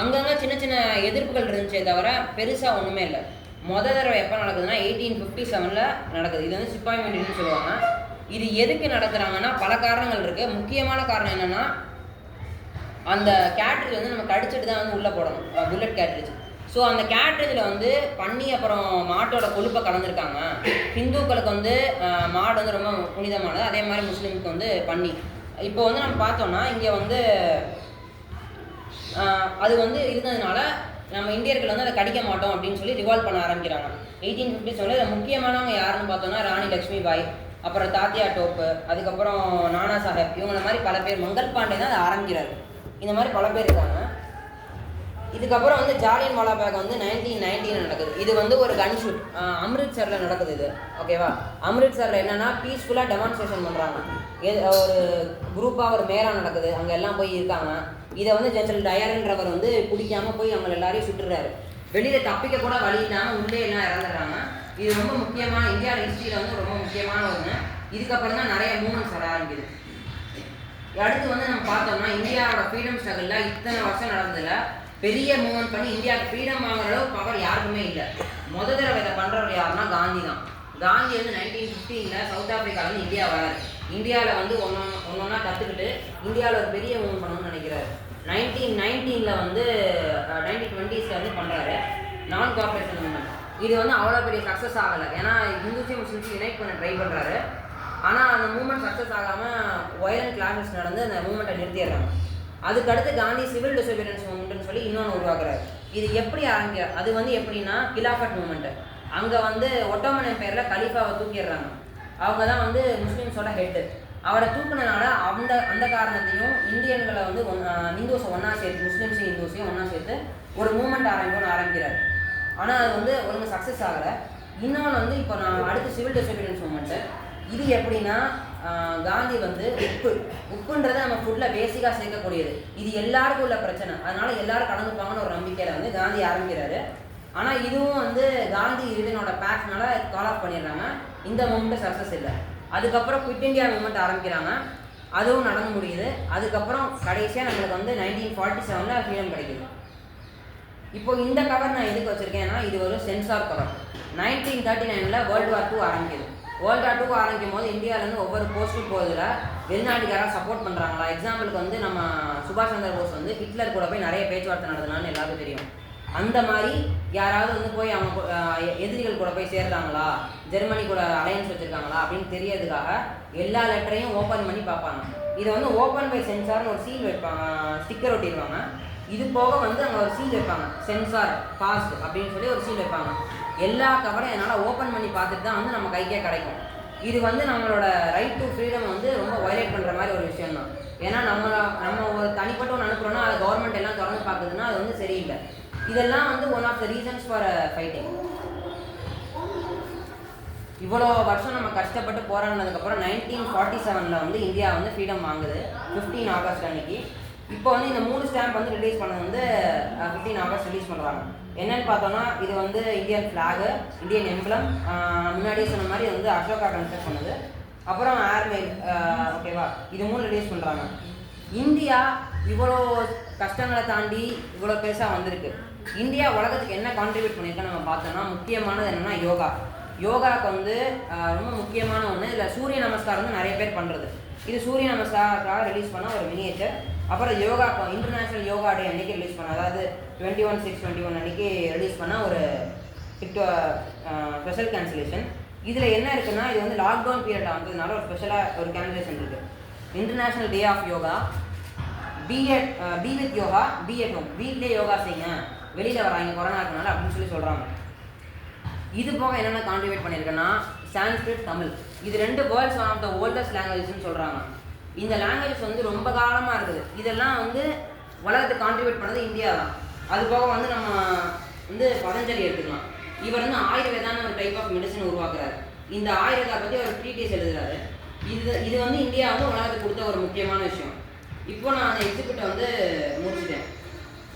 அங்கங்கே சின்ன சின்ன எதிர்ப்புகள் இருந்துச்சே தவிர பெருசாக ஒன்றுமே இல்லை. முதல் தடவை எப்போ நடக்குதுன்னா 1857 நடக்குது. இது வந்து சிப்பாய் மெண்டின்னு சொல்லுவாங்க. இது எதுக்கு நடத்துகிறாங்கன்னா பல காரணங்கள் இருக்குது. முக்கியமான காரணம் என்னென்னா அந்த கேட்ரேஜ் வந்து நம்ம கடிச்சிட்டு தான் வந்து உள்ளே போடணும், புல்லட் கேட்ரேஜ். ஸோ அந்த கேட்ரேஜில் வந்து பன்னி அப்புறம் மாட்டோட கொழுப்பை கலந்துருக்காங்க. ஹிந்துக்களுக்கு வந்து மாடு வந்து ரொம்ப புனிதமானது, அதே மாதிரி முஸ்லீமுக்கு வந்து பன்னி. இப்போ வந்து நம்ம பார்த்தோம்னா இங்கே வந்து அது வந்து இருந்ததுனால நம்ம இந்தியர்கள் வந்து அதை கடிக்க மாட்டோம் அப்படின்னு சொல்லி ரிவால்வ் பண்ண ஆரம்பிக்கிறாங்க. 1857 முக்கியமானவங்க யாருன்னு பார்த்தோம்னா ராணி லக்ஷ்மி பாய், அப்புறம் தாத்தியா டோப்பு, அதுக்கப்புறம் நானா சாஹேப், இவங்கள மாதிரி பல பேர். மங்கள் பாண்டே தான் அதை ஆரம்பிக்கிறாரு. இந்த மாதிரி பல பேர் இருக்காங்க. இதுக்கப்புறம் வந்து ஜாலியன் வாலாபாக் வந்து 1919 நடக்குது. இது வந்து ஒரு கன் ஷூட் அம்ரித்சரில் நடக்குது. இது ஓகேவா? அம்ரித்சரில் என்னென்னா பீஸ்ஃபுல்லாக டெமான்ஸ்ட்ரேஷன் பண்ணுறாங்க. ஒரு குரூப்பாக ஒரு மேரா நடக்குது, அங்கே எல்லாம் போய் இருக்காங்க. இதை வந்து ஜெனரல் டயர்ன்றவர் வந்து பிடிக்காமல் போய் அவங்க எல்லாரையும் சுட்டுறாரு. வெளியில் தப்பிக்க கூட வழி இல்லாமல் உள்ளே எல்லாம் இறந்துடுறாங்க. இது ரொம்ப முக்கியமான இந்தியா ஹிஸ்ட்ரியில் வந்து ரொம்ப முக்கியமான ஒன்று. இதுக்கப்புறம் தான் நிறைய மூமெண்ட்ஸ் வர ஆரம்பிக்குது. அடுத்து வந்து நம்ம பார்த்தோம்னா இந்தியாவோட ஃப்ரீடம் ஸ்ட்ரகிளில் இத்தனை வருஷம் நடந்ததில் பெரிய மூவ்மெண்ட் பண்ணி இந்தியாவுக்கு ஃப்ரீடம் வாங்குற அளவுக்கு பவர் யாருக்குமே இல்லை. முதல் தடவை இதை பண்ணுறவர் யாருன்னா காந்தி தான். காந்தி வந்து 1915 சவுத் ஆஃப்ரிக்காவிலேருந்து இந்தியா வராரு. இந்தியாவில் வந்து ஒன்றா கற்றுக்கிட்டு இந்தியாவில் ஒரு பெரிய மூவ்மெண்ட் பண்ணணும்னு நினைக்கிறாரு. 1919 வந்து 1920s வந்து பண்ணுறாரு நான் கார்பரேஷன் மூவ்மெண்ட். இது வந்து அவ்வளோ பெரிய சக்ஸஸ் ஆகலை. ஏன்னா இந்துஸையும் முஸ்லிம்ஸையும் யுனைட் பண்ண ட்ரை பண்ணுறாரு. ஆனால் அந்த மூவ்மெண்ட் சக்ஸஸ் ஆகாமல் வயலண்ட் கிளாஸஸ் நடந்து அந்த மூவ்மெண்ட்டை நிறுத்திடுறாங்க. அதுக்கடுத்து காந்தி சிவில் டிசோபீடியன்ஸ் மூவ்மெண்ட்னு சொல்லி இன்னொன்று உருவாக்குறாரு. இது எப்படி ஆரம்பிக்கிறார்? அது வந்து எப்படின்னா கிலாஃபட் மூவ்மெண்ட்டு. அங்கே வந்து ஒட்டோமன் எம்பையரில் கலீஃபாவை தூக்கிடுறாங்க. அவங்க தான் வந்து முஸ்லீம்ஸோட ஹெட்டு. அவரை தூக்குனதுனால அந்த காரணத்தையும் இந்தியன்களை வந்து இந்துஸை ஒன்றா சேர்த்து, முஸ்லீம்ஸையும் இந்துஸையும் ஒன்றா சேர்த்து ஒரு மூவ்மெண்ட் ஆரம்பிக்கிறார். ஆனால் அது வந்து ஒழுங்கு சக்ஸஸ் ஆகலை. இன்னொன்று வந்து இப்போ நான் அடுத்து சிவில் டிசோபீடியன்ஸ் மூவ்மெண்ட்டு. இது எப்படின்னா காந்தி வந்து உப்புன்றது நம்ம ஃபுட்டில் பேசிக்காக சேர்க்கக்கூடியது. இது எல்லாருக்கும் உள்ள பிரச்சனை. அதனால் எல்லோரும் கலந்துப்பாங்கன்னு ஒரு நம்பிக்கையில் வந்து காந்தி ஆரம்பிக்கிறாரு. ஆனால் இதுவும் வந்து காந்தி இதனோட பேக்னால கால் ஆஃப் பண்ணிடுறாங்க. இந்த மூமெண்ட்டு சக்ஸஸ் இல்லை. அதுக்கப்புறம் குவிட் இண்டியா மூமெண்ட் ஆரம்பிக்கிறாங்க. அதுவும் நடந்து முடியுது. அதுக்கப்புறம் கடைசியாக நம்மளுக்கு வந்து 1947 ஃப்ரீடம் கிடைக்குது. இப்போ இந்த கவர் நான் எதுக்கு வச்சுருக்கேன்னா, இது ஒரு சென்சார் கவர். 1939 வேர்ல்டு வார் 2 ஆரம்பிக்குது. வேர்ல்டு வார் 2 ஆரம்பிக்கும் போது இந்தியாவிலேருந்து ஒவ்வொரு போஸ்ட்டும் போதில் வெளிநாட்டுக்காராக சப்போர்ட் பண்ணுறாங்களா? எக்ஸாம்பிளுக்கு வந்து நம்ம சுபாஷ் சந்திர போஸ் வந்து ஹிட்லர் கூட போய் நிறைய பேச்சுவார்த்தை நடந்தனான்னு எல்லாருக்கும் தெரியும். அந்த மாதிரி யாராவது வந்து போய் அவங்க எதிரிகள் கூட போய் சேர்றாங்களா, ஜெர்மனி கூட அலையன்ஸ் வச்சுருக்காங்களா அப்படின்னு தெரியறதுக்காக எல்லா லெட்டரையும் ஓப்பன் பண்ணி பார்ப்பாங்க. இதை வந்து ஓப்பன் பை சென்சார்னு ஒரு சீல் வைப்பாங்க, ஸ்டிக்கர் ஒட்டிடுவாங்க. இது போக வந்து அங்கே ஒரு சீல் வைப்பாங்க, சென்சார் பாஸ்ட் அப்படின்னு சொல்லி ஒரு சீல் வைப்பாங்க. எல்லா கவரையும் என்னால் ஓப்பன் பண்ணி பார்த்துட்டு தான் வந்து நம்ம கைக்கே கிடைக்கும். இது வந்து நம்மளோட ரைட் டு ஃப்ரீடம் வந்து ரொம்ப வயலேட் பண்ணுற மாதிரி ஒரு விஷயம் தான். ஏன்னா நம்ம ஒரு தனிப்பட்ட ஒன்று அனுப்புகிறோன்னா அது கவர்மெண்ட் எல்லாம் திறந்து பார்க்குதுன்னா அது வந்து சரியில்லை. இதெல்லாம் வந்து one of the reasons for fighting. இவ்வளோ வருஷம் நம்ம கஷ்டப்பட்டு போராடினதுக்கப்புறம் 1947 வந்து இந்தியா வந்து ஃப்ரீடம் வாங்குது 15 ஆகஸ்ட் அன்னைக்கு. இப்போ வந்து இந்த 3 ஸ்டாம்ப் வந்து ரிலீஸ் பண்ணது வந்து 15 ஆகஸ்ட் ரிலீஸ் பண்ணுறாங்க. என்னென்னு பார்த்தோன்னா இது வந்து இந்தியன் ஃப்ளாகு, இந்தியன் எம்பளம், முன்னாடியே சொன்ன மாதிரி இது வந்து அசோகா கன்ஸ்ட்ரக்ட் பண்ணது, அப்புறம் ஏர்மெயில், ஓகேவா, இது 3 ரிலீஸ் பண்ணுறாங்க. இந்தியா இவ்வளோ கஷ்டங்களை தாண்டி இவ்வளோ பெருசாக வந்திருக்கு. இந்தியா உலகத்துக்கு என்ன கான்ட்ரிபியூட் பண்ணியிருக்கோன்னு நம்ம பார்த்தோம்னா முக்கியமானது என்னென்னா யோகாவுக்கு வந்து ரொம்ப முக்கியமான ஒன்று. இதில் சூரிய நமஸ்காரம் வந்து நிறைய பேர் பண்ணுறது. இது சூரிய நமஸ்காரக்காக ரிலீஸ் பண்ண ஒரு மினியேச்சர். அப்புறம் யோகா இன்டர்நேஷ்னல் யோகா டே அன்றைக்கி ரிலீஸ் பண்ண, அதாவது 21/6/21 அன்றைக்கி ரிலீஸ் பண்ண ஒரு ஸ்பெஷல் கேன்சலேஷன். இதில் என்ன இருக்குன்னா, இது வந்து லாக்டவுன் பீரியட் வந்ததுனால ஒரு ஸ்பெஷலாக ஒரு கேன்சலேஷன் இருக்குது. International day of yoga, be with yoga, be at home, வீட்லேயே யோகா செய்யுங்க, வெளியில் வராங்க கொரோனா இருக்கனால அப்படின்னு சொல்லி சொல்கிறாங்க. இது போக என்னென்ன கான்ட்ரிபியூட் பண்ணியிருக்கேன்னா சான்ஸ்கிரிட், தமிழ், இது 2 world's one of the oldest லாங்குவேஜஸ்ன்னு சொல்கிறாங்க. இந்த லாங்குவேஜஸ் வந்து ரொம்ப காலமாக இருக்குது. இதெல்லாம் வந்து உலகத்துக்கு கான்ட்ரிபியூட் பண்ணது இந்தியா தான். அது போக வந்து நம்ம வந்து பதஞ்சலி எடுத்துக்கலாம். இவர் வந்து ஆயுர்வேதான ஒரு டைப் ஆஃப் மெடிசன் உருவாக்குறாரு. இந்த ஆயுர்வேதா பற்றி ஒரு ட்ரீட்டிஸ் எழுதுறாரு. இது வந்து இந்தியா வந்து உலகத்துக்கு கொடுத்த ஒரு முக்கியமான விஷயம். இப்போ நான் அந்த எக்ஸிபிட்டை வந்து முடிச்சுட்டேன்.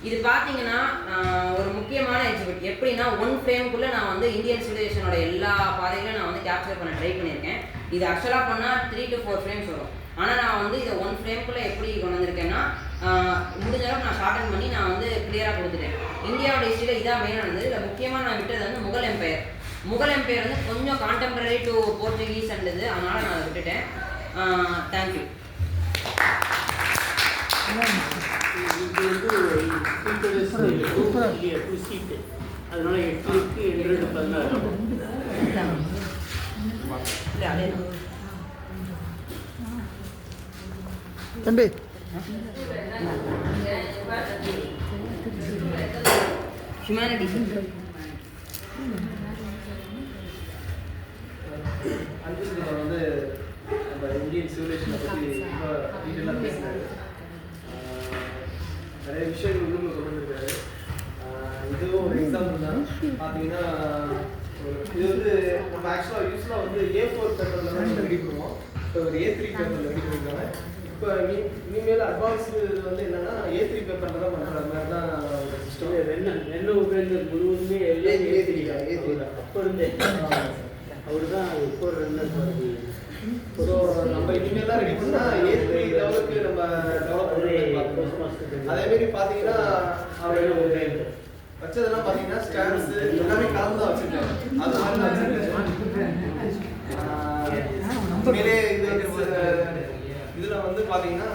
இது பார்த்தீங்கன்னா ஒரு முக்கியமான எக்ஸிபிட். எப்படின்னா 1 ஃப்ரேமுக்குள்ளே நான் வந்து இந்தியன் சிவிலைசேஷனோட எல்லா பாதைகளையும் நான் வந்து கேப்சர் பண்ண ட்ரை பண்ணியிருக்கேன். இது ஆக்சுவலாக பண்ணால் 3 to 4 ஃப்ரேம்ஸ் வரும். ஆனால் நான் வந்து இதை 1 ஃப்ரேமுக்குள்ளே எப்படி கொண்டு வந்திருக்கேன்னா முடிஞ்ச அளவுக்கு நான் ஷார்டன் பண்ணி நான் வந்து கிளியராக கொடுத்துட்டேன். இந்தியாவோட ஹிஸ்ட்ரியில் இதான் மெயினானது. இதில் முக்கியமாக நான் விட்டது வந்து முகல் எம்பையர் வந்து கொஞ்சம் கான்டெம்பரரி டு போர்ச்சுகீஸ் அண்டது, அதனால் நான் அதை விட்டுட்டேன். தேங்க்யூ. அதனால 8க்கு 216 இல்லை அதே தம்பி ஹியூமனிட்டி வந்து நம்ம இந்தியன் சிவிலைசேஷனை பற்றி ரொம்ப டீட்டெயிலாக பேசினாரு. நிறைய விஷயங்கள் உள்ளுங்க கொண்டு வந்திருக்காரு. இதுவும் ஒரு எக்ஸாம்பிள் தான். பார்த்தீங்கன்னா இது வந்து நம்ம ஆக்சுவலாக யூஸ்வலாக வந்து A4 பேப்பரில் தான் ரெடி பண்ணுவோம். இப்போ ஒரு A3 பேப்பரில் ரெடி பண்ணிருக்காங்க. இப்போ இனிமேல் அட்வான்ஸு வந்து என்னென்னா A3 பேப்பரில் தான் பண்ணுற மாதிரி தான் ஒரு சிஸ்டம். நெல் உபேந்தர் முழுவதுமே எல்லாம் A3 அப்போ இருந்தே அவர் தான் இப்போ 2 ஸோ நம்ம இனிமேல் தான் ரெடி பண்ணால் A3 லெவலுக்கு நம்ம டெவலப் பண்ணி அதேமாரி பார்த்தீங்கன்னா அவர் வச்சதெல்லாம் பார்த்தீங்கன்னா ஸ்டாண்ட்ஸ் எல்லாமே கலந்து தான் வச்சுருக்காங்க. அது மாதிரி தான் வச்சுருக்கேன். உண்மையிலே இது வந்து பார்த்தீங்கன்னா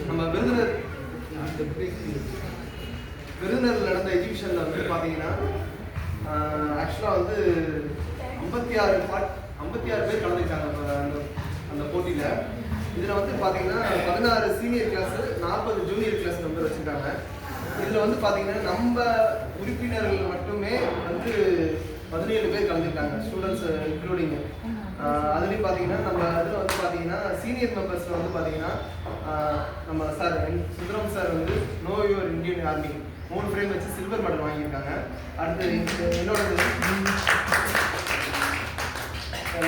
நம்ம விருதுநகர் நடந்த எக்ஸிபிஷனில் வந்து பார்த்தீங்கன்னா ஆக்சுவலாக வந்து 56 பேர் கலந்துக்கிட்டாங்க அந்த போட்டியில். இதில் வந்து பார்த்தீங்கன்னா 16 senior class 40 junior class number வச்சுருக்காங்க. இதில் வந்து பார்த்தீங்கன்னா நம்ம உறுப்பினர்கள் மட்டுமே வந்து 17 பேர் கலந்துக்கிட்டாங்க, ஸ்டூடெண்ட்ஸ் இன்க்ளூடிங். அதுலேயும் பார்த்தீங்கன்னா நம்ம அதில் வந்து பார்த்தீங்கன்னா சீனியர் மெம்பர்ஸில் வந்து பார்த்தீங்கன்னா நம்ம சார் சுந்தரம் சார் வந்து no your Indian army 3 frame வச்சு சில்வர் மெடல் வாங்கியிருக்காங்க. அடுத்து என்னோட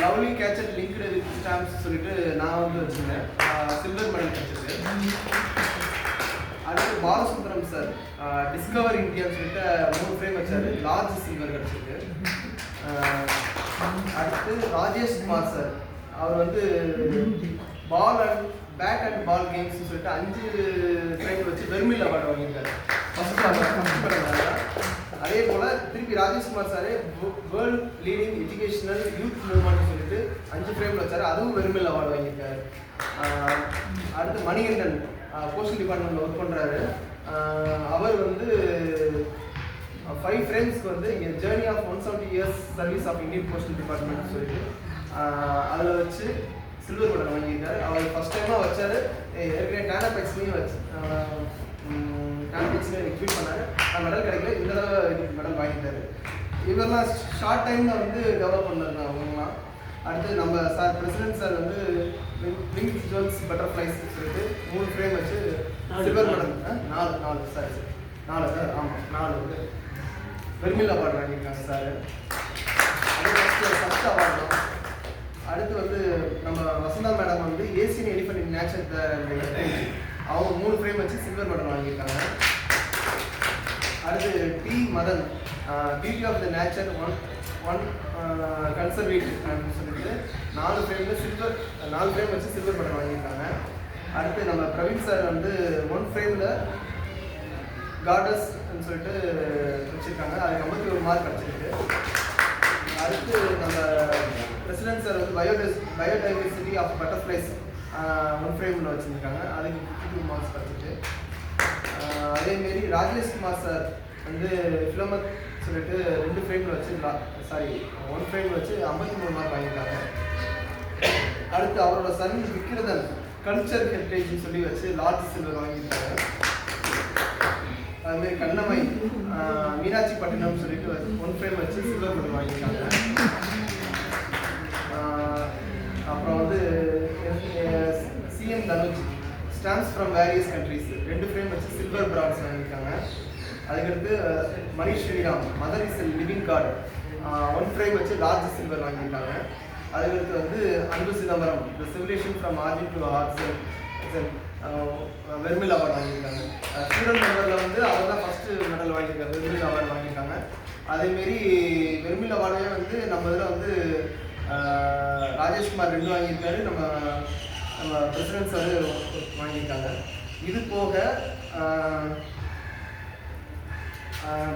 lovely catcher linked with stamps சொல்லிட்டு நான் வந்து வச்சுருந்தேன், சில்வர் மெடல் கிடச்சிருக்கு. அடுத்து பாலசுந்தரம் சார் டிஸ்கவர் இந்தியான்னு சொல்லிட்டு 3 ஃப்ரேம் வச்சார், லார்ஜ் சில்வர் கிடச்சிருக்கு. அடுத்து ராஜேஷ் குமார் சார், அவர் வந்து பேட் அண்ட் பால் கேம்ஸ்னு சொல்லிட்டு 5 ஃப்ரேம் வச்சு வெர்மில் அவார்டு வாங்கியிருக்காரு, ஃபர்ஸ்ட் அவார்டு. அதே போல் திருப்பி Rajeshkumar sir world leading educational youth movement சொல்லிட்டு 5 ஃப்ரேமில் வச்சார், அதுவும் வெர்மில் அவார்டு வாங்கியிருக்காரு. அடுத்து மணிகண்டன் போஸ்டல் டிபார்ட்மெண்ட்டில் ஒர்க் பண்ணுறாரு, அவர் வந்து 5 ஃப்ரேம்ஸ்க்கு வந்து இங்கே journey of 170 years service of Indian postal department சொல்லிட்டு அதில் வச்சு சில்வர் மெடல் வாங்கியிருக்காரு. அவர் ஃபஸ்ட் டைமாக வச்சார், ஏற்கனவே டேனபெக்ஸ்லேயும் வச்சு டேனபெக்ஸ்லேயும் ரிக்வீட் பண்ணார், மெடல் கிடைக்கல, இந்த தடவை மெடல் வாங்கிட்டாரு. இவரெல்லாம் ஷார்ட் டைமில் வந்து டெவலப் பண்ணாங்க அவங்களாம். அடுத்து நம்ம சார் பிரசிடென்ட் சார் வந்து விங்ஸ் ஜுவல்ஸ் பட்டர்ஃப்ளைஸ் சொல்லிட்டு 3 ஃப்ரேம் வச்சு சில்வர் மெடல் 4 சார் 4 சார் ஆமாம் 4 வந்து வெர்மில் அவார்டு வாங்கியிருக்காங்க சார். அது ஃபஸ்ட் அவார்டு தான். அடுத்து வந்து நம்ம வசந்தா மேடம் வந்து ஏசியன் எலிஃபண்ட் இன் நேச்சர் அவங்க 3 ஃப்ரேம் வச்சு சில்வர் மெடல் வாங்கியிருக்காங்க. அடுத்து T Madan beauty of the nature one conservative அப்படின்னு சொல்லிட்டு 4 ஃப்ரேமில் 4 ஃப்ரேம் வச்சு சில்வர் மெடல் வாங்கியிருக்காங்க. அடுத்து நம்ம பிரவீன் சார் வந்து 1 ஃப்ரேமில் கார்டஸ்ன்னு சொல்லிட்டு வச்சுருக்காங்க, அதுக்கு 51 மார்க் கிடச்சிருக்கு. அடுத்து நம்ம பிரசிடென்ட் சார் வந்து பயோடைவர்சிட்டி ஆஃப் பட்டர்ஃப்ளைஸ் 1 ஃப்ரேமில் வச்சுருக்காங்க, அதுக்கு 52 மார்க்ஸ் கிடச்சிருக்கு. அதேமாரி ராஜேஷ்குமார் சார் வந்து ஃபிலோமத் சொல்லிட்டு 2 ஃப்ரேமில் வச்சு 1 ஃப்ரேமில் வச்சு 53 மார்க் வாங்கியிருக்காங்க. அடுத்து அவரோட சன் விக்ரதன் கல்ச்சர் ஹெரிட்டேஜ்னு சொல்லி வச்சு லார்ஜ் சில்வர் வாங்கியிருக்காங்க. அதுமாரி கண்ணமை மீனாட்சி பட்டினம் சொல்லிட்டு 1 ஃப்ரேம் வச்சு சில்வர் மெடல் வாங்கியிருக்காங்க. அப்புறம் வந்து CM Tanuj stamps from various countries 2 frame வச்சு சில்வர் பிரான்ஸ் வாங்கியிருக்காங்க. அதுக்கடுத்து Manish Sriram mother is living god 1 frame வச்சு லார்ஜ் சில்வர் வாங்கியிருக்காங்க. அதுக்கடுத்து வந்து Anbu Chidambaram the civilization from origin to arts vermeil award வாங்கியிருக்காங்க. ஸ்டூடெண்ட் மெம்பரில் வந்து அவர் தான் ஃபஸ்ட்டு மெடல் வாங்கியிருக்காரு, வெர்மில் அவார்டு வாங்கியிருக்காங்க. அதேமாரி வெர்மில் அவார்டே வந்து நம்ம இதில் வந்து ராஜேஷ்குமார் 2 வாங்கியிருக்காரு, நம்ம பிரசிடென்ட்ஸ் வந்து வாங்கியிருக்காங்க. இது போக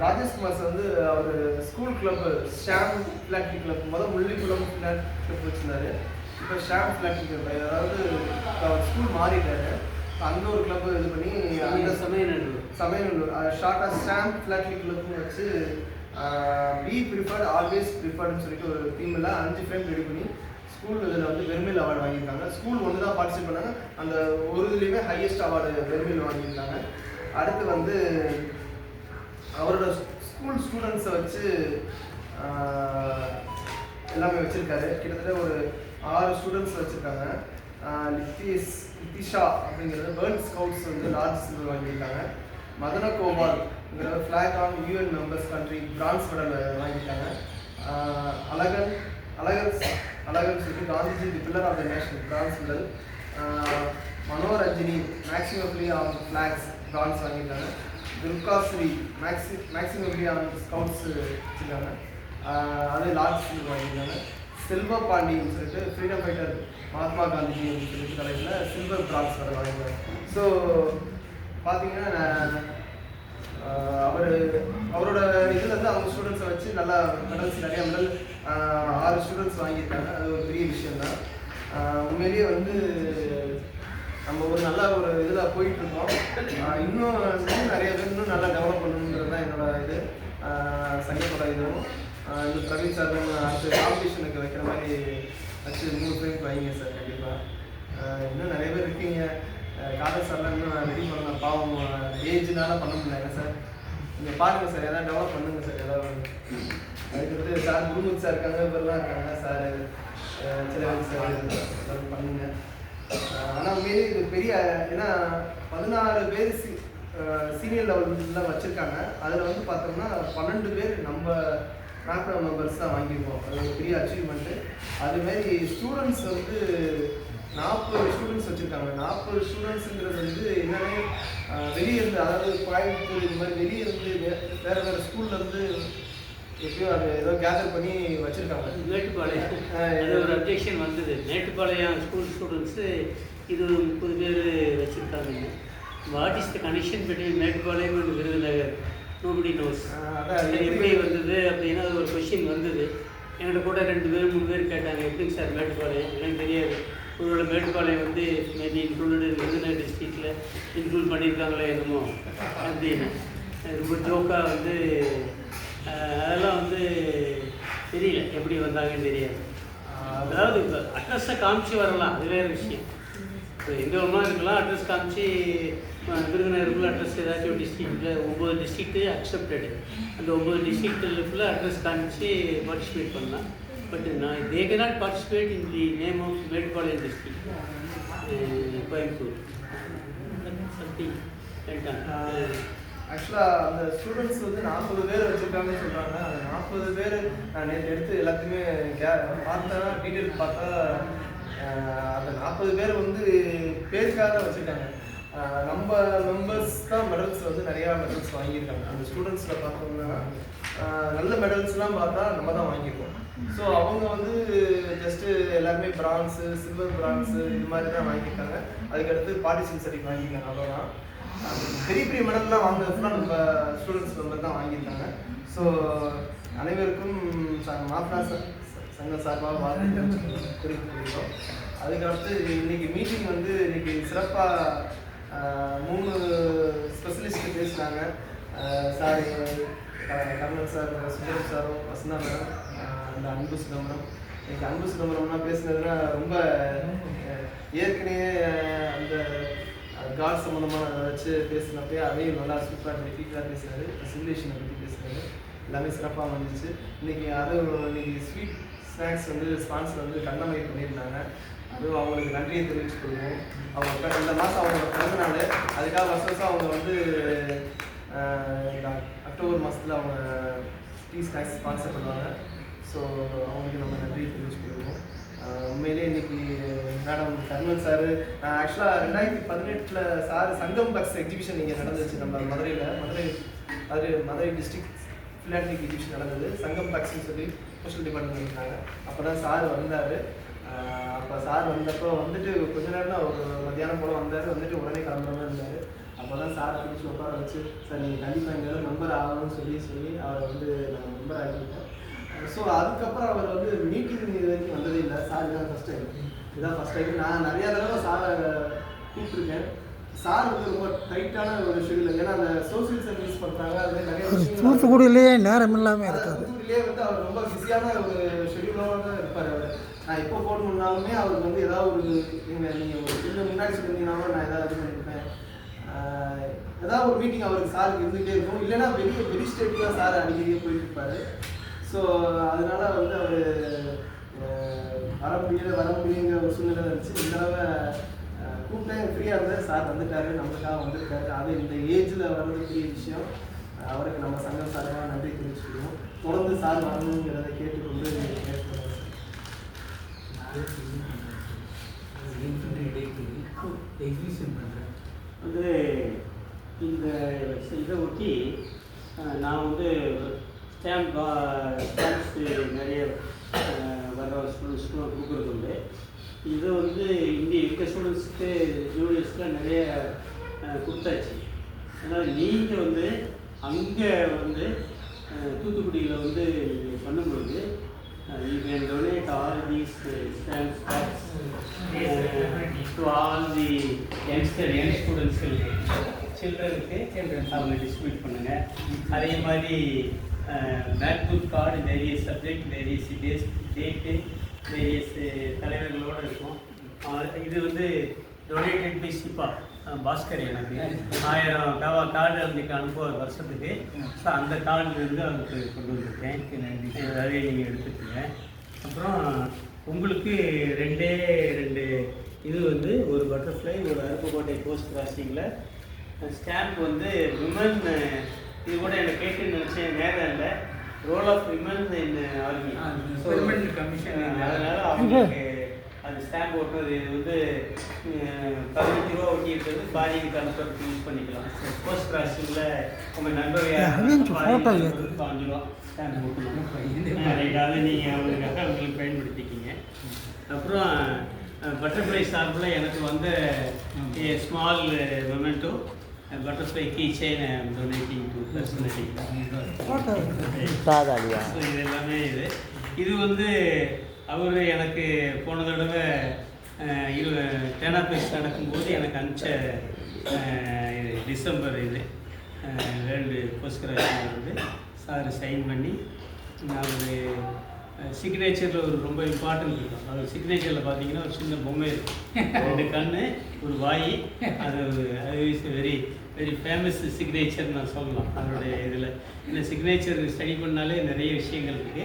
ராஜேஷ்குமார் சார் வந்து அவர் ஸ்கூல் கிளப்பு ஷாம் ஃபிளாக்டி கிளப் முள்ளிக்குளம் கிளப் வச்சுருந்தாரு, இப்போ ஷாம் ஃபிளாக்டி கிளப், அதாவது அவர் ஸ்கூல் மாறிட்டாரு, அங்கே ஒரு கிளப் இது பண்ணி அந்த சமயநல்லூர் ஷார்ட்டாக ஷாம் ஃபிளாக்டி கிளப்னு வச்சு பி ப்ரிஃபர்ட் ஆல்வேஸ் ப்ரிஃபர்டுன்னு சொல்லிட்டு ஒரு டீமில் 5 ஃப்ரேம் ரெடி பண்ணி ஸ்கூல் இதில் வந்து வெர்மில் அவார்டு வாங்கியிருக்காங்க. ஸ்கூல் ஒன்று தான் பார்ட்டிசிபேட் பண்ணாங்க, அந்த ஒரு இதுலேயுமே ஹையஸ்ட் அவார்டு வெர்மில் வாங்கியிருக்காங்க. அடுத்து வந்து அவரோட ஸ்கூல் ஸ்டூடெண்ட்ஸை வச்சு எல்லாமே வச்சுருக்காரு, கிட்டத்தட்ட ஒரு 6 ஸ்டூடெண்ட்ஸ் வச்சுருக்காங்க. லித்திஷா அப்படிங்கிறது வேர்ல்ட் ஸ்கவுட்ஸ் வந்து லார்ஜ் சில்வர் வாங்கியிருக்காங்க. மதன கோபால்ங்கிற flag on UN members country bronze medal வாங்கியிருக்காங்க. அழகன் சொல்லிட்டு Gandhiji the pillar of the nation bronze medal. Manoranjini maximumly on flags bronze வாங்கியிருக்காங்க. துர்காஸ்ரீ மேக்ஸிமம்லி ஆன் ஸ்கவுட்ஸ் வச்சுருக்காங்க, அது லார்ஜ் சில்வர் வாங்கியிருக்காங்க. செல்வ பாண்டின்னு சொல்லிட்டு ஃப்ரீடம் ஃபைட்டர் மகாத்மா காந்திஜி அப்படின்னு சொல்லிட்டு தலைப்பில் சில்வர் பிரான்ஸ் மெடல் வாங்கியிருக்காங்க. ஸோ பார்த்தீங்கன்னா அவரோட இதில் வந்து அவங்க ஸ்டூடெண்ட்ஸை வச்சு நல்லா மெடல்ஸ் நிறையா மெடல் 6 ஸ்டூடெண்ட்ஸ் வாங்கியிருக்காங்க, அது ஒரு பெரிய விஷயம் தான். உண்மையிலேயே வந்து நம்ம ஒரு நல்ல ஒரு இதில் போயிட்டுருக்கோம். இன்னும் நிறைய பேர் இன்னும் நல்லா டெவலப் பண்ணணுங்கிறது தான் என்னோட இது சங்கத்தோட இதுவும். இந்த பிரவீன் சார் அடுத்த காம்படிஷனுக்கு வைக்கிற மாதிரி வச்சு 3 ஃப்ரேம்க்கு வைங்க சார் கண்டிப்பாக. இன்னும் நிறைய பேர் இருக்கீங்க. காதல் சார்லாம் இன்னும் ரெடி பண்ணலாம், பாவம் ஏஜ்னால பண்ண முடியல சார். நீங்கள் பாருங்கள் சார், எதாவது டெவலப் பண்ணுங்கள் சார். ஏதாவது அதுக்கு சார் குருமுத் சார் இருக்காங்க, இவரெல்லாம் இருக்காங்க சார், சிலவன் சார் பண்ணுங்க. ஆனால் உண்மையிலே இது பெரிய, ஏன்னா 16 பேர் சீனியர் லெவலில் வச்சுருக்காங்க. அதில் வந்து பார்த்தோம்னா 12 பேர் நம்ம மேக்ரோ மெம்பர்ஸ் தான் வாங்கியிருக்கோம். அது ஒரு பெரிய அச்சீவ்மெண்ட்டு. அதுமாரி ஸ்டூடெண்ட்ஸ் வந்து 40 ஸ்டூடெண்ட்ஸ் வச்சுருக்காங்க. 40 ஸ்டூடெண்ட்ஸுங்கிறது வந்து என்னென்ன வெளியே இருந்து, அதாவது கோயம்புத்தூர் இது மாதிரி வெளியே இருந்து வேறு வேறு ஸ்கூல்லேருந்து எப்படியோ அது ஏதோ கேதர் பண்ணி வச்சுருக்காங்க. மேட்டுப்பாளையம் ஒரு அப்ஜெக்ஷன் வந்தது. மேட்டுப்பாளையம் ஸ்கூல் ஸ்டூடெண்ட்ஸு இது 30 பேர் வச்சுருக்காங்க. What is the connection between Mettupalayam and Virudhunagar? Nobody nose. எப்படி வந்தது அப்படின்னா ஒரு கொஷின் வந்தது. என்கிட்ட கூட 2 பேர் 3 பேர் கேட்டாங்க, எப்படிங்க சார் மேட்டுப்பாளையம்? எனக்கு தெரியாது. உங்களோட மேட்டுப்பாளையம் வந்து மேபி இன்க்ளூடட் விருதுநகர் டிஸ்ட்ரிக்டில் இன்க்ளூட் பண்ணியிருக்காங்களே என்னமோ அப்படின்னு ரொம்ப ஜோக்காக வந்து அதெல்லாம் வந்து தெரியல, எப்படி வந்தாங்கன்னு தெரியாது. அதாவது இப்போ அட்ரஸை காமிச்சு வரலாம், அது வேறு விஷயம். இப்போ எங்கே ஒன்றா இருக்கலாம், அட்ரஸ் காமிச்சு விருதுநகருக்குள்ள அட்ரஸ் ஏதாச்சும் ஒரு டிஸ்ட்ரிக்டில் 9 டிஸ்ட்ரிக்ட்டு அக்செப்டடு. அந்த 9 டிஸ்ட்ரிக்டில் அட்ரஸ் காமிச்சு பார்ட்டிசிபேட் பண்ணலாம். பட் நான் they cannot participate in the name of Mettupalayam district Coimbatore. Sakthi ஆக்சுவலாக அந்த ஸ்டூடெண்ட்ஸ் வந்து 40 பேர் வச்சுருக்காங்கன்னு சொல்கிறாங்க. அந்த 40 பேர் நான் நேற்று எடுத்து எல்லாத்தையுமே பார்த்தா, டீட்டெயில் பார்த்தா அந்த 40 பேர் வந்து பேருக்காக தான் வச்சுருக்காங்க. நம்ம மெம்பர்ஸ் தான் மெடல்ஸ் வந்து நிறையா மெடல்ஸ் வாங்கியிருக்காங்க. அந்த ஸ்டூடெண்ட்ஸில் பார்த்தோம்னா நல்ல மெடல்ஸ்லாம் பார்த்தா நம்ம தான் வாங்கியிருக்கோம். ஸோ அவங்க வந்து ஜஸ்ட்டு எல்லாருமே பிரான்ஸு, சில்வர் பிரான்ஸு இது மாதிரி தான் வாங்கியிருக்காங்க. அதுக்கடுத்து பார்ட்டிசிபேட் சர்டிஃபிகேட் வாங்கியிருக்காங்க. அவ்வளோதான். பெரிய பெரிய மெடல்லாம் வாங்குறதுலாம் நம்ம ஸ்டூடெண்ட்ஸ் மெம்பர் தான் வாங்கியிருக்காங்க. ஸோ அனைவருக்கும் மாஃப்னா சங்க சார்பாக வாழ்த்து தெரிவித்துக்கிறோம். அதுக்கடுத்து இன்றைக்கி மீட்டிங் வந்து இன்றைக்கி சிறப்பாக 3 ஸ்பெஷலிஸ்ட்டு பேசுனாங்க. சார் கர்ணன் சார், சுந்தரம் சாரும், வசந்தா மேடம், அந்த அன்பு சிதம்பரம். இன்னைக்கு அன்பு சிதம்பரம்னா பேசுனதுன்னா ரொம்ப ஏற்கனவே அந்த காட் சம்மந்தமாக அதை வச்சு பேசினப்பே அதையும் நல்லா சூப்பராக டீட்டெயிலாக பேசுனார். சிமுலேஷனை பற்றி பேசுனார். எல்லாமே சிறப்பாக வந்துச்சு. இன்றைக்கி இன்னைக்கு ஸ்வீட் ஸ்நாக்ஸ் வந்து ஸ்பான்சர் வந்து கண்ணமை பண்ணியிருந்தாங்க. அதுவும் அவங்களுக்கு நன்றியை தெரிவிச்சுக்கொள்வோம். அவங்க இந்த மாதம் அவங்களோட பிறந்த நாள், அதுக்காக வருஷம் அவங்க வந்து இந்த அக்டோபர் மாதத்தில் அவங்க டீ ஸ்நாக்ஸ் ஸ்பான்சர் பண்ணுவாங்க. ஸோ அவங்களுக்கு நம்ம நன்றியை தெரிவிச்சுக்கொள்வோம். உண்மையிலே இன்றைக்கி மேடம் கர்ணன் சார், ஆக்சுவலாக 2018 சார் சங்கம் பக்ஸ் எக்ஸிபிஷன் இங்கே நடந்துச்சு நம்ம மதுரையில். மதுரை டிஸ்ட்ரிக்ட் ஃபிலாட்ரிக் எக்ஸிபிஷன் நடந்தது. சங்கம் பக்ஸ்ன்னு சொல்லி சோஷியல் டிபார்ட்மெண்ட் இருந்தாங்க. அப்போ தான் சார் வந்தார். அப்போ சார் வந்தப்போ வந்துட்டு கொஞ்ச நேரம் தான், ஒரு மத்தியானம் போல் வந்தார். வந்துட்டு உடனே கிளம்புற மாதிரி இருந்தார். அப்போ தான் சார் பிடிச்சி உட்கார வச்சு, சார் நீங்கள் கண்டிப்பாக எங்கேயாவது மெம்பர் ஆகணும்னு சொல்லி அவரை வந்து நாங்கள் மெம்பர் ஆகிருக்கோம். ஸோ அதுக்கப்புறம் அவர் வந்து மீட்டிங் இது வரைக்கும் வந்ததே இல்லை. சார் இதான் ஃபஸ்ட் டைம். இதுதான் ஃபஸ்ட் டைம். நான் நிறையா தடவை சாரை கூப்பிட்ருக்கேன். சார் வந்து ரொம்ப டைட்டான ஒரு ஷெடியூல். ஏன்னா அந்த சோசியல் சர்வீஸ் பண்ணுறாங்க, அதுலேயே நிறைய தூத்துக்குடியிலேயே நேரம் இல்லாமல் இருக்காது. தூத்துக்குடியிலே வந்து அவர் ரொம்ப பிஸியான ஒரு ஷெடியூலோட தான் இருப்பார். அவர் நான் எப்போ ஃபோன் பண்ணாலுமே அவருக்கு வந்து ஏதாவது ஒரு நீங்கள் ஒரு கொஞ்சம் முன்னாடி சொல்லியிருந்தீங்கன்னாலும் நான் ஏதாவது இது பண்ணியிருப்பேன். ஏதாவது ஒரு மீட்டிங் அவருக்கு சாருக்கு இருந்துகிட்டே இருக்கும். இல்லைன்னா வெளி ஸ்டேட்டுக்கு தான் சார் அடிக்கடியே போயிட்டு இருப்பார். ஸோ அதனால வந்து அவர் வர முடியுங்கிற ஒரு சூழ்நிலை இருந்துச்சு. இந்த தடவை கூப்பிட்டேன், ஃப்ரீயாக இருந்தால் சார் வந்துட்டாரு, நம்மளுக்காக வந்திருக்காரு. அது இந்த ஏஜில் வர்றது பெரிய விஷயம். அவருக்கு நம்ம சங்கம் சார்பாக நன்றி தெரிவிச்சுக்கணும். தொடர்ந்து சார் வரணுங்கிறத கேட்டுக்கொண்டு எக்ஸிபிஷன் பண்ணுறேன் வந்து இந்த இதை ஒட்டி நான் வந்து ஸ்டாம்ப்ஸ் நிறைய வர ஸ்டூடெண்ட்ஸ்க்குலாம் கொடுக்குறது உண்டு. இதை வந்து இங்கே இருக்க ஸ்டூடெண்ட்ஸுக்கு ஜூனியர்ஸ்க்குலாம் நிறைய கொடுத்தாச்சு. அதனால் நீங்கள் வந்து அங்கே வந்து தூத்துக்குடியில் வந்து பண்ணும்பொழுது You can donate all these stamps packs to all the young students, சில்ட்ரனுக்கு அவங்க டிஸ்ட்ரிபியூட் பண்ணுங்கள். அதே மாதிரி MacBook card various subject various date various தலைவர்களோடு இருக்கும். இது வந்து டொனேட்டட் பை சிப்பா பாஸ்கர் எனக்கு 1000 கார்டு அவங்களுக்கு அனுப்புவார் வருஷத்துக்கு. ஸோ அந்த கார்டுலேருந்து அவருக்கு கொண்டு வந்திருக்கேன். அதையே நீங்கள் எடுத்துக்கோங்க. அப்புறம் உங்களுக்கு 2 இது வந்து ஒரு பட்டர்ஃப்ளை, ஒரு அருப்புக்கோட்டை போஸ்ட் கிராசிங்கில் ஸ்டாம்ப் வந்து விமன். இது கூட எனக்கு கேட்டுன்னு நினச்சேன், நேரம் இல்லை. Role of women in army commission. அதனால் அவங்களுக்கு அது ஸ்டாம்ப் ஓட்டுறது இது வந்து 15 ரூபா ஒட்டி இருக்கிறது பாதிக்கு கன்சர்ட் யூஸ் பண்ணிக்கலாம். போஸ்ட் கிராசிங்கில் உங்கள் நண்பர் 5 ரூபா ஸ்டாம்ப் ஓட்டணும். அதாவது நீங்கள் அவங்களுக்காக அவங்களுக்கு பயன்படுத்திக்கிங்க. அப்புறம் பட்டர்ஃப்ளை சார்பில் எனக்கு வந்து small memento butterfly keychain I am donating to personally. இது எல்லாமே இது வந்து அவர் எனக்கு போன தடவை டேனாபேஸ் நடக்கும்போது எனக்கு அனுப்பிச்ச டிசம்பர் வேர்ல்டு போஸ்ட் கிராஜுவேஷன் வந்து சார் சைன் பண்ணி நான் ஒரு சிக்னேச்சரில் ஒரு ரொம்ப இம்பார்ட்டன்ட் இருக்கும். அது சிக்னேச்சரில் பார்த்தீங்கன்னா ஒரு சின்ன பொம்மை இருக்கும், 2 கண், ஒரு வாய். அது is very very famous signature நான் சொல்லலாம். அதனுடைய இதில் இந்த சிக்னேச்சர் ஸ்டடி பண்ணாலே நிறைய விஷயங்கள் இருக்குது.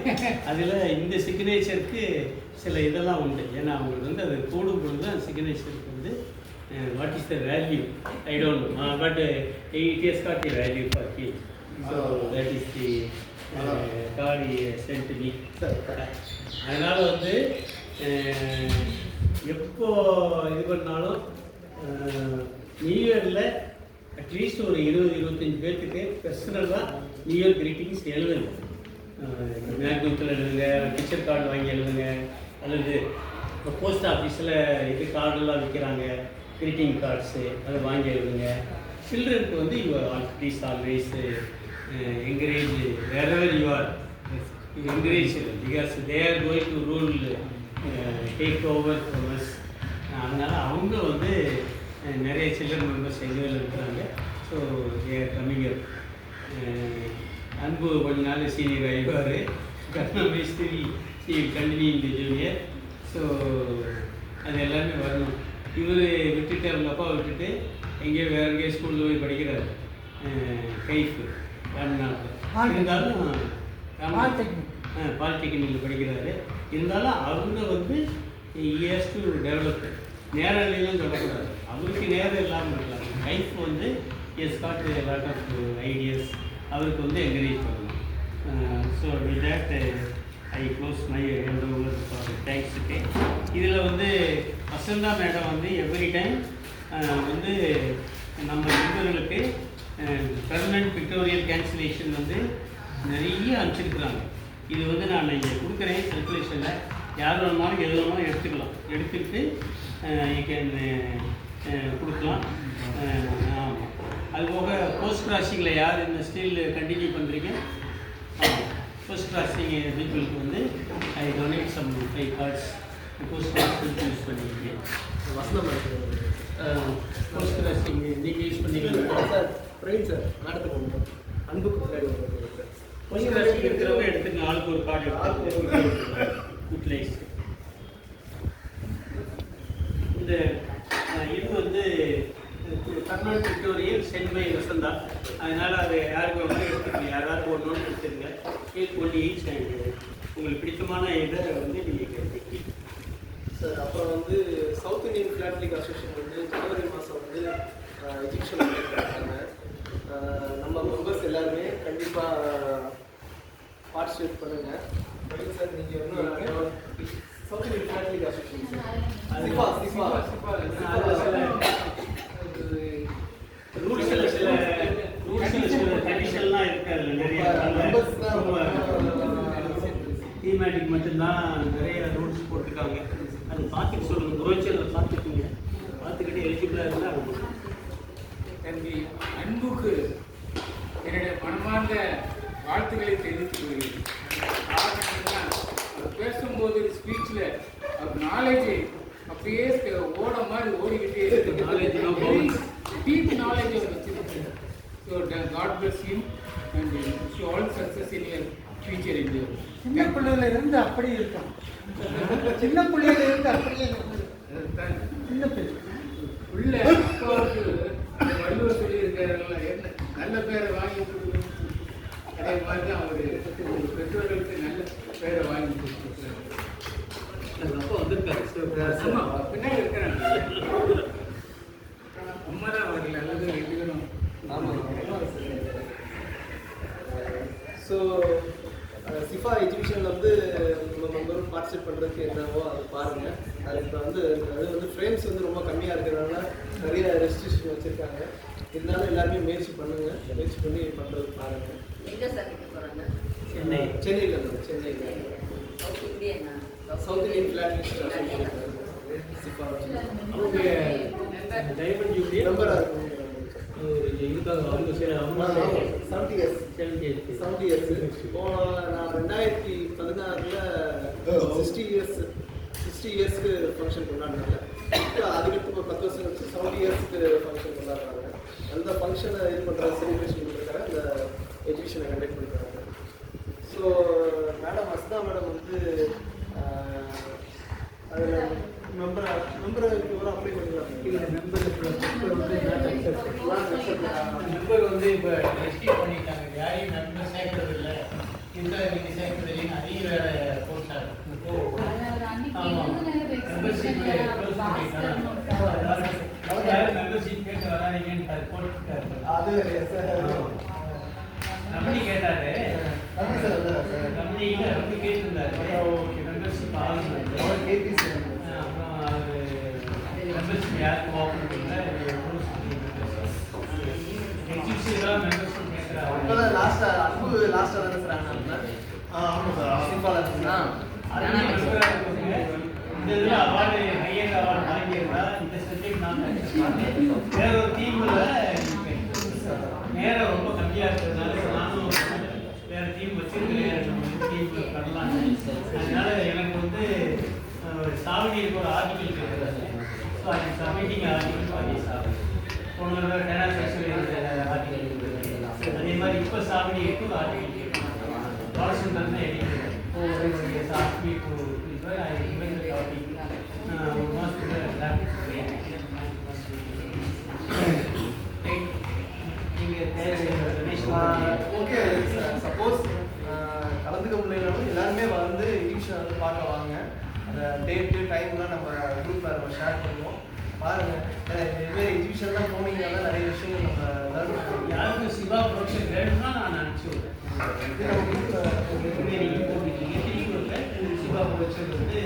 அதில் இந்த சிக்னேச்சருக்கு சில இதெல்லாம் உண்டு. ஏன்னா அவங்களுக்கு வந்து அது கூடும் பொழுது அந்த சிக்னேச்சருக்கு வந்து what is the value I don't know, but it is got the value for கி. ஸோ தட் இஸ் தி காடி சென்ட் மீ. அதனால் வந்து எப்போ இது பண்ணாலும் நியூ இயரில் அட்லீஸ்ட் ஒரு 20-25 பேர்த்துக்கு பர்சனலாக நியூ இயர் கிரீட்டிங்ஸ் எழுதுங்க. மேக்புக்கில் எழுதுங்க, பிக்சர் கார்டு வாங்கி எழுதுங்க, அல்லது இப்போ போஸ்ட் ஆஃபீஸில் இது கார்டெல்லாம் விற்கிறாங்க, கிரீட்டிங் கார்ட்ஸு, அதை வாங்கி எழுதுங்க. சில்ட்ரனுக்கு வந்து you are please always encourage wherever you are, encourage them because they are going to rule, take over from us. அதனால் அவங்க வந்து நிறைய சில்ட்ரன் மெம்பர்ஸ் எங்கள் இருக்கிறாங்க. So they are coming up. அன்பு கொஞ்ச நாள் சீனியர் ஆகிடுவார், கர்ணமே ஸ்டில் கண்டினியூ இந்த ஜூனியர். ஸோ அது எல்லாமே வரணும். இவர் விட்டுட்டு அவங்க அப்பா விட்டுட்டு எங்கேயோ வேறு எங்கேயோ ஸ்கூலில் போய் படிக்கிறார், கைஃப் இருந்தாலும் பாலிடெக்னிக்கில் படிக்கிறாரு. இருந்தாலும் அவங்க வந்து இயர்ஸ் டு டெவலப். நேரம் இல்லைன்னு சொல்லக்கூடாது, அவருக்கு நேரம் இல்லாமல் இருக்கலாம். லைஃப் வந்து as got lot of ideas, அவருக்கு வந்து என்கரேஜ் பண்ணணும். So with that I close my hand over for தேங்க்ஸுக்கு. இதில் வந்து வசந்தா மேடம் வந்து எவ்ரி டைம் வந்து நம்ம நண்பர்களுக்கு பெர்மனன்ட் பிக்டோரியல் கேன்சலேஷன் வந்து நிறைய அனுப்பிச்சிருக்கிறாங்க. இது வந்து நான் இங்கே கொடுக்குறேன் சர்க்குலேஷனில். யார் வேணுமாலும் எது வேணுமாலும் எடுத்துக்கலாம், எடுத்துக்கிட்டு கொடுக்கலாம். ஆமாம், அதுபோக போஸ்ட் கிராசிங்கில் யார் இந்த ஸ்டில் கண்டினியூ பண்ணுறீங்க, போஸ்ட் கிராசிங் பீப்புளுக்கு வந்து I donate some 5 cards post crossing use பண்ணிக்கிறேன். போஸ்ட் கிராசிங் நீங்கள் யூஸ் பண்ணிக்கலாம் சார். பிரவீன் சார் நாடகத்துக்கு அன்புக்கு பின்னாடி போஸ்ட் கிராசிங் இருக்கிறவங்க எடுத்துங்க, ஆளுக்கு ஒரு கார்டு யூட்டிலைஸ். இந்த இது வந்து Karnataka pictorial sent by Vasantha. அதனால் அது யாருக்கு வந்து எடுத்துக்கங்க, யாராவது ஒன்று எடுத்துக்கங்க. ஒன்லி ஈச் அண்ட் உங்களுக்கு பிடித்தமான இதை வந்து நீங்கள் எடுத்துக்கீங்க சார். அப்புறம் வந்து சவுத் இந்தியன் பிளாட்லிக் அசோசியேஷன் வந்து ஜனவரி மாதம் வந்து எஜுகேஷன் பண்ணியிருக்காங்க. நம்ம மெம்பர்ஸ் எல்லாருமே கண்டிப்பாக பார்ட்டிசிபேட் பண்ணுங்கள். சார் நீங்கள் வந்து சவுத் இந்தியன் பிளாட்லிக் அசோசியேஷன் சில கண்டிஷன்லாம் இருக்குது. அதில் நிறைய தீமேட்டிக் மட்டும்தான் நிறைய ரூல்ஸ் போட்டிருக்காங்க. அது பார்த்துட்டு சொல்லுங்கள், புரோச்சரில் பார்த்துக்குங்க, பார்த்துக்கிட்டு எலிஜிபிளாக இருந்தால் அது தம்பி அன்புக்கு என்னுடைய மனமார்ந்த வாழ்த்துக்களை தெரிவித்துக் கொள்கிறேன். காரணம் So God bless him and wish you all success in your future endeavor. சின்ன பிள்ளையில இருந்து அப்படியே இருக்கான். சின்ன பிள்ளையில இருந்து அப்படியே இருக்கான். சின்ன பிள்ளை உள்ள அப்பாவுக்கு வள்ளுவர் சொல்லியிருக்காருல்ல, என்ன நல்ல பேரை வாங்கி கொடுக்கணும். அதே மாதிரி தான் அவர் பெற்றோர்களுக்கு நல்ல பேரை வாங்கி கொடுத்துருக்காரு. அப்போ வந்திருக்காரு. ஆமா, பின்னாடி இருக்கிறாங்க. அம்மா தான் வரல, நல்லது ரெண்டு பேரும். ஸோ சிஃபா எஜுகேஷனில் வந்து நம்ம மெம்பரும் பார்ட்டிசிபேட் பண்ணுறதுக்கு என்னவோ அதை பாருங்கள். அது இப்போ வந்து அது வந்து ஃப்ரேம்ஸ் வந்து ரொம்ப கம்மியாக இருக்கிறதுனால நிறைய ரெஸ்ட்ரிக்ஷன் வச்சுருக்காங்க. இருந்தாலும் எல்லாருமே முயற்சி பண்ணுங்கள், முயற்சி பண்ணி பண்ணுறதுக்கு பாருங்கள். எங்கே சார் போகிறாங்க? சென்னையில் இருக்குது, சென்னையில் சவுத் இந்தியன் ஃபிளாட் சிஃபா அவங்க டைமண்ட் ஜூப்ளி மெம்பராக இருக்கும். இதுக்காக அவங்க 70 இயர்ஸ் 70 இயர்ஸ். போன நான் 2016 60 இயர்ஸ்க்கு ஃபங்க்ஷன் கொண்டாடினாங்க. அதுக்கடுத்து இப்போ 10 வருஷம் கழிச்சு 70 இயர்ஸ்க்கு ஃபங்க்ஷன் கொண்டாடுறாங்க. அந்த ஃபங்க்ஷனை இது பண்ணுற செலிப்ரேஷன் பண்ணுறதுக்காக இந்த எஜுகேஷனை கண்டக்ட் பண்ணுறாங்க. ஸோ மேடம் அஸ்தா மேடம் வந்து அதில் மெம்பருக்கு ஒரு அப்ளை பண்ணிக்கலாம். இல்லை மெம்பர் வந்து இப்போ ரெஸ்ட்ரிக்ட் பண்ணிட்டாங்க. யாரையும் மெம்பர் சேர்க்கறது இல்லை, இந்த நீங்கள் சேர்க்கறது இல்லைன்னு அதிக வேலை போட்டாங்க. ஆமாம், மெம்பர்ஷிப் க்ளோஸ் பண்ணிட்டாங்க. யாரும் மெம்பர்ஷிப் கேட்டு வராதீங்கன்னு போட்டுருக்காரு. அது ரமணி கேட்டாரு, ரமணியில் ரமணி கேட்டிருந்தாரு மெம்பர்ஷிப் ஆகணும். அப்புறம் அது மெம்பர்ஷிப் யாருக்கு ஓப்பன் பண்ணல, எக்ஸிபிஷன் மெம்பர்ஷிப் கேட்குறாங்க. லாஸ்ட்டாக தானே சார் ஆனாங்க. ஆமாம் சார், சிஃபாவில் இந்த இதில் அவார்டு ஹையர் அவார்டு வாங்கியிருந்தா இந்த சப்ஜெக்ட் நான் வேற ஒரு டீமில் நேரம் ரொம்ப கம்மியாக இருக்கிறதுனால நானும் வேற டீம் வச்சிருக்கிறேன், டீம் பண்ணலாம். அதனால எனக்கு வந்து சாவடிக்கு ஒரு ஆர்டிகல் கேட்குறாங்க. ஸோ அது சப்மிட்டிங் ஆர்டிகல் பாதி சாவடி போன டெனா செக்ஷன் ஆர்டிகல். அதே மாதிரி இப்போ சாவடிக்கு ஒரு ஆர்டிகல் கேட்குறாங்க. வாட்ஸ்அப் தான் எடிக்கிறேன். சாஃப்ட்வி to I invent the topic. Okay, suppose கலந்துக்க முடியலனாலும் எல்லாருமே வந்து எஜுகேஷன் வந்து பார்க்க வாங்க. அந்த டேட்டு டைம்லாம் நம்ம குரூப்பில் நம்ம ஷேர் பண்ணுவோம். பாருங்கள், இதுமாரி எஜுகேஷன்லாம் போனீங்கன்னா நிறைய விஷயங்கள் நம்ம லேர்ன் பண்ணுவோம். யாருக்கும் சிவா ப்ரொடக்ஷன் வேணும்னா நான் அனுப்பிச்சி விட்றேன். சிவா ப்ரொடக்ஷன் வந்து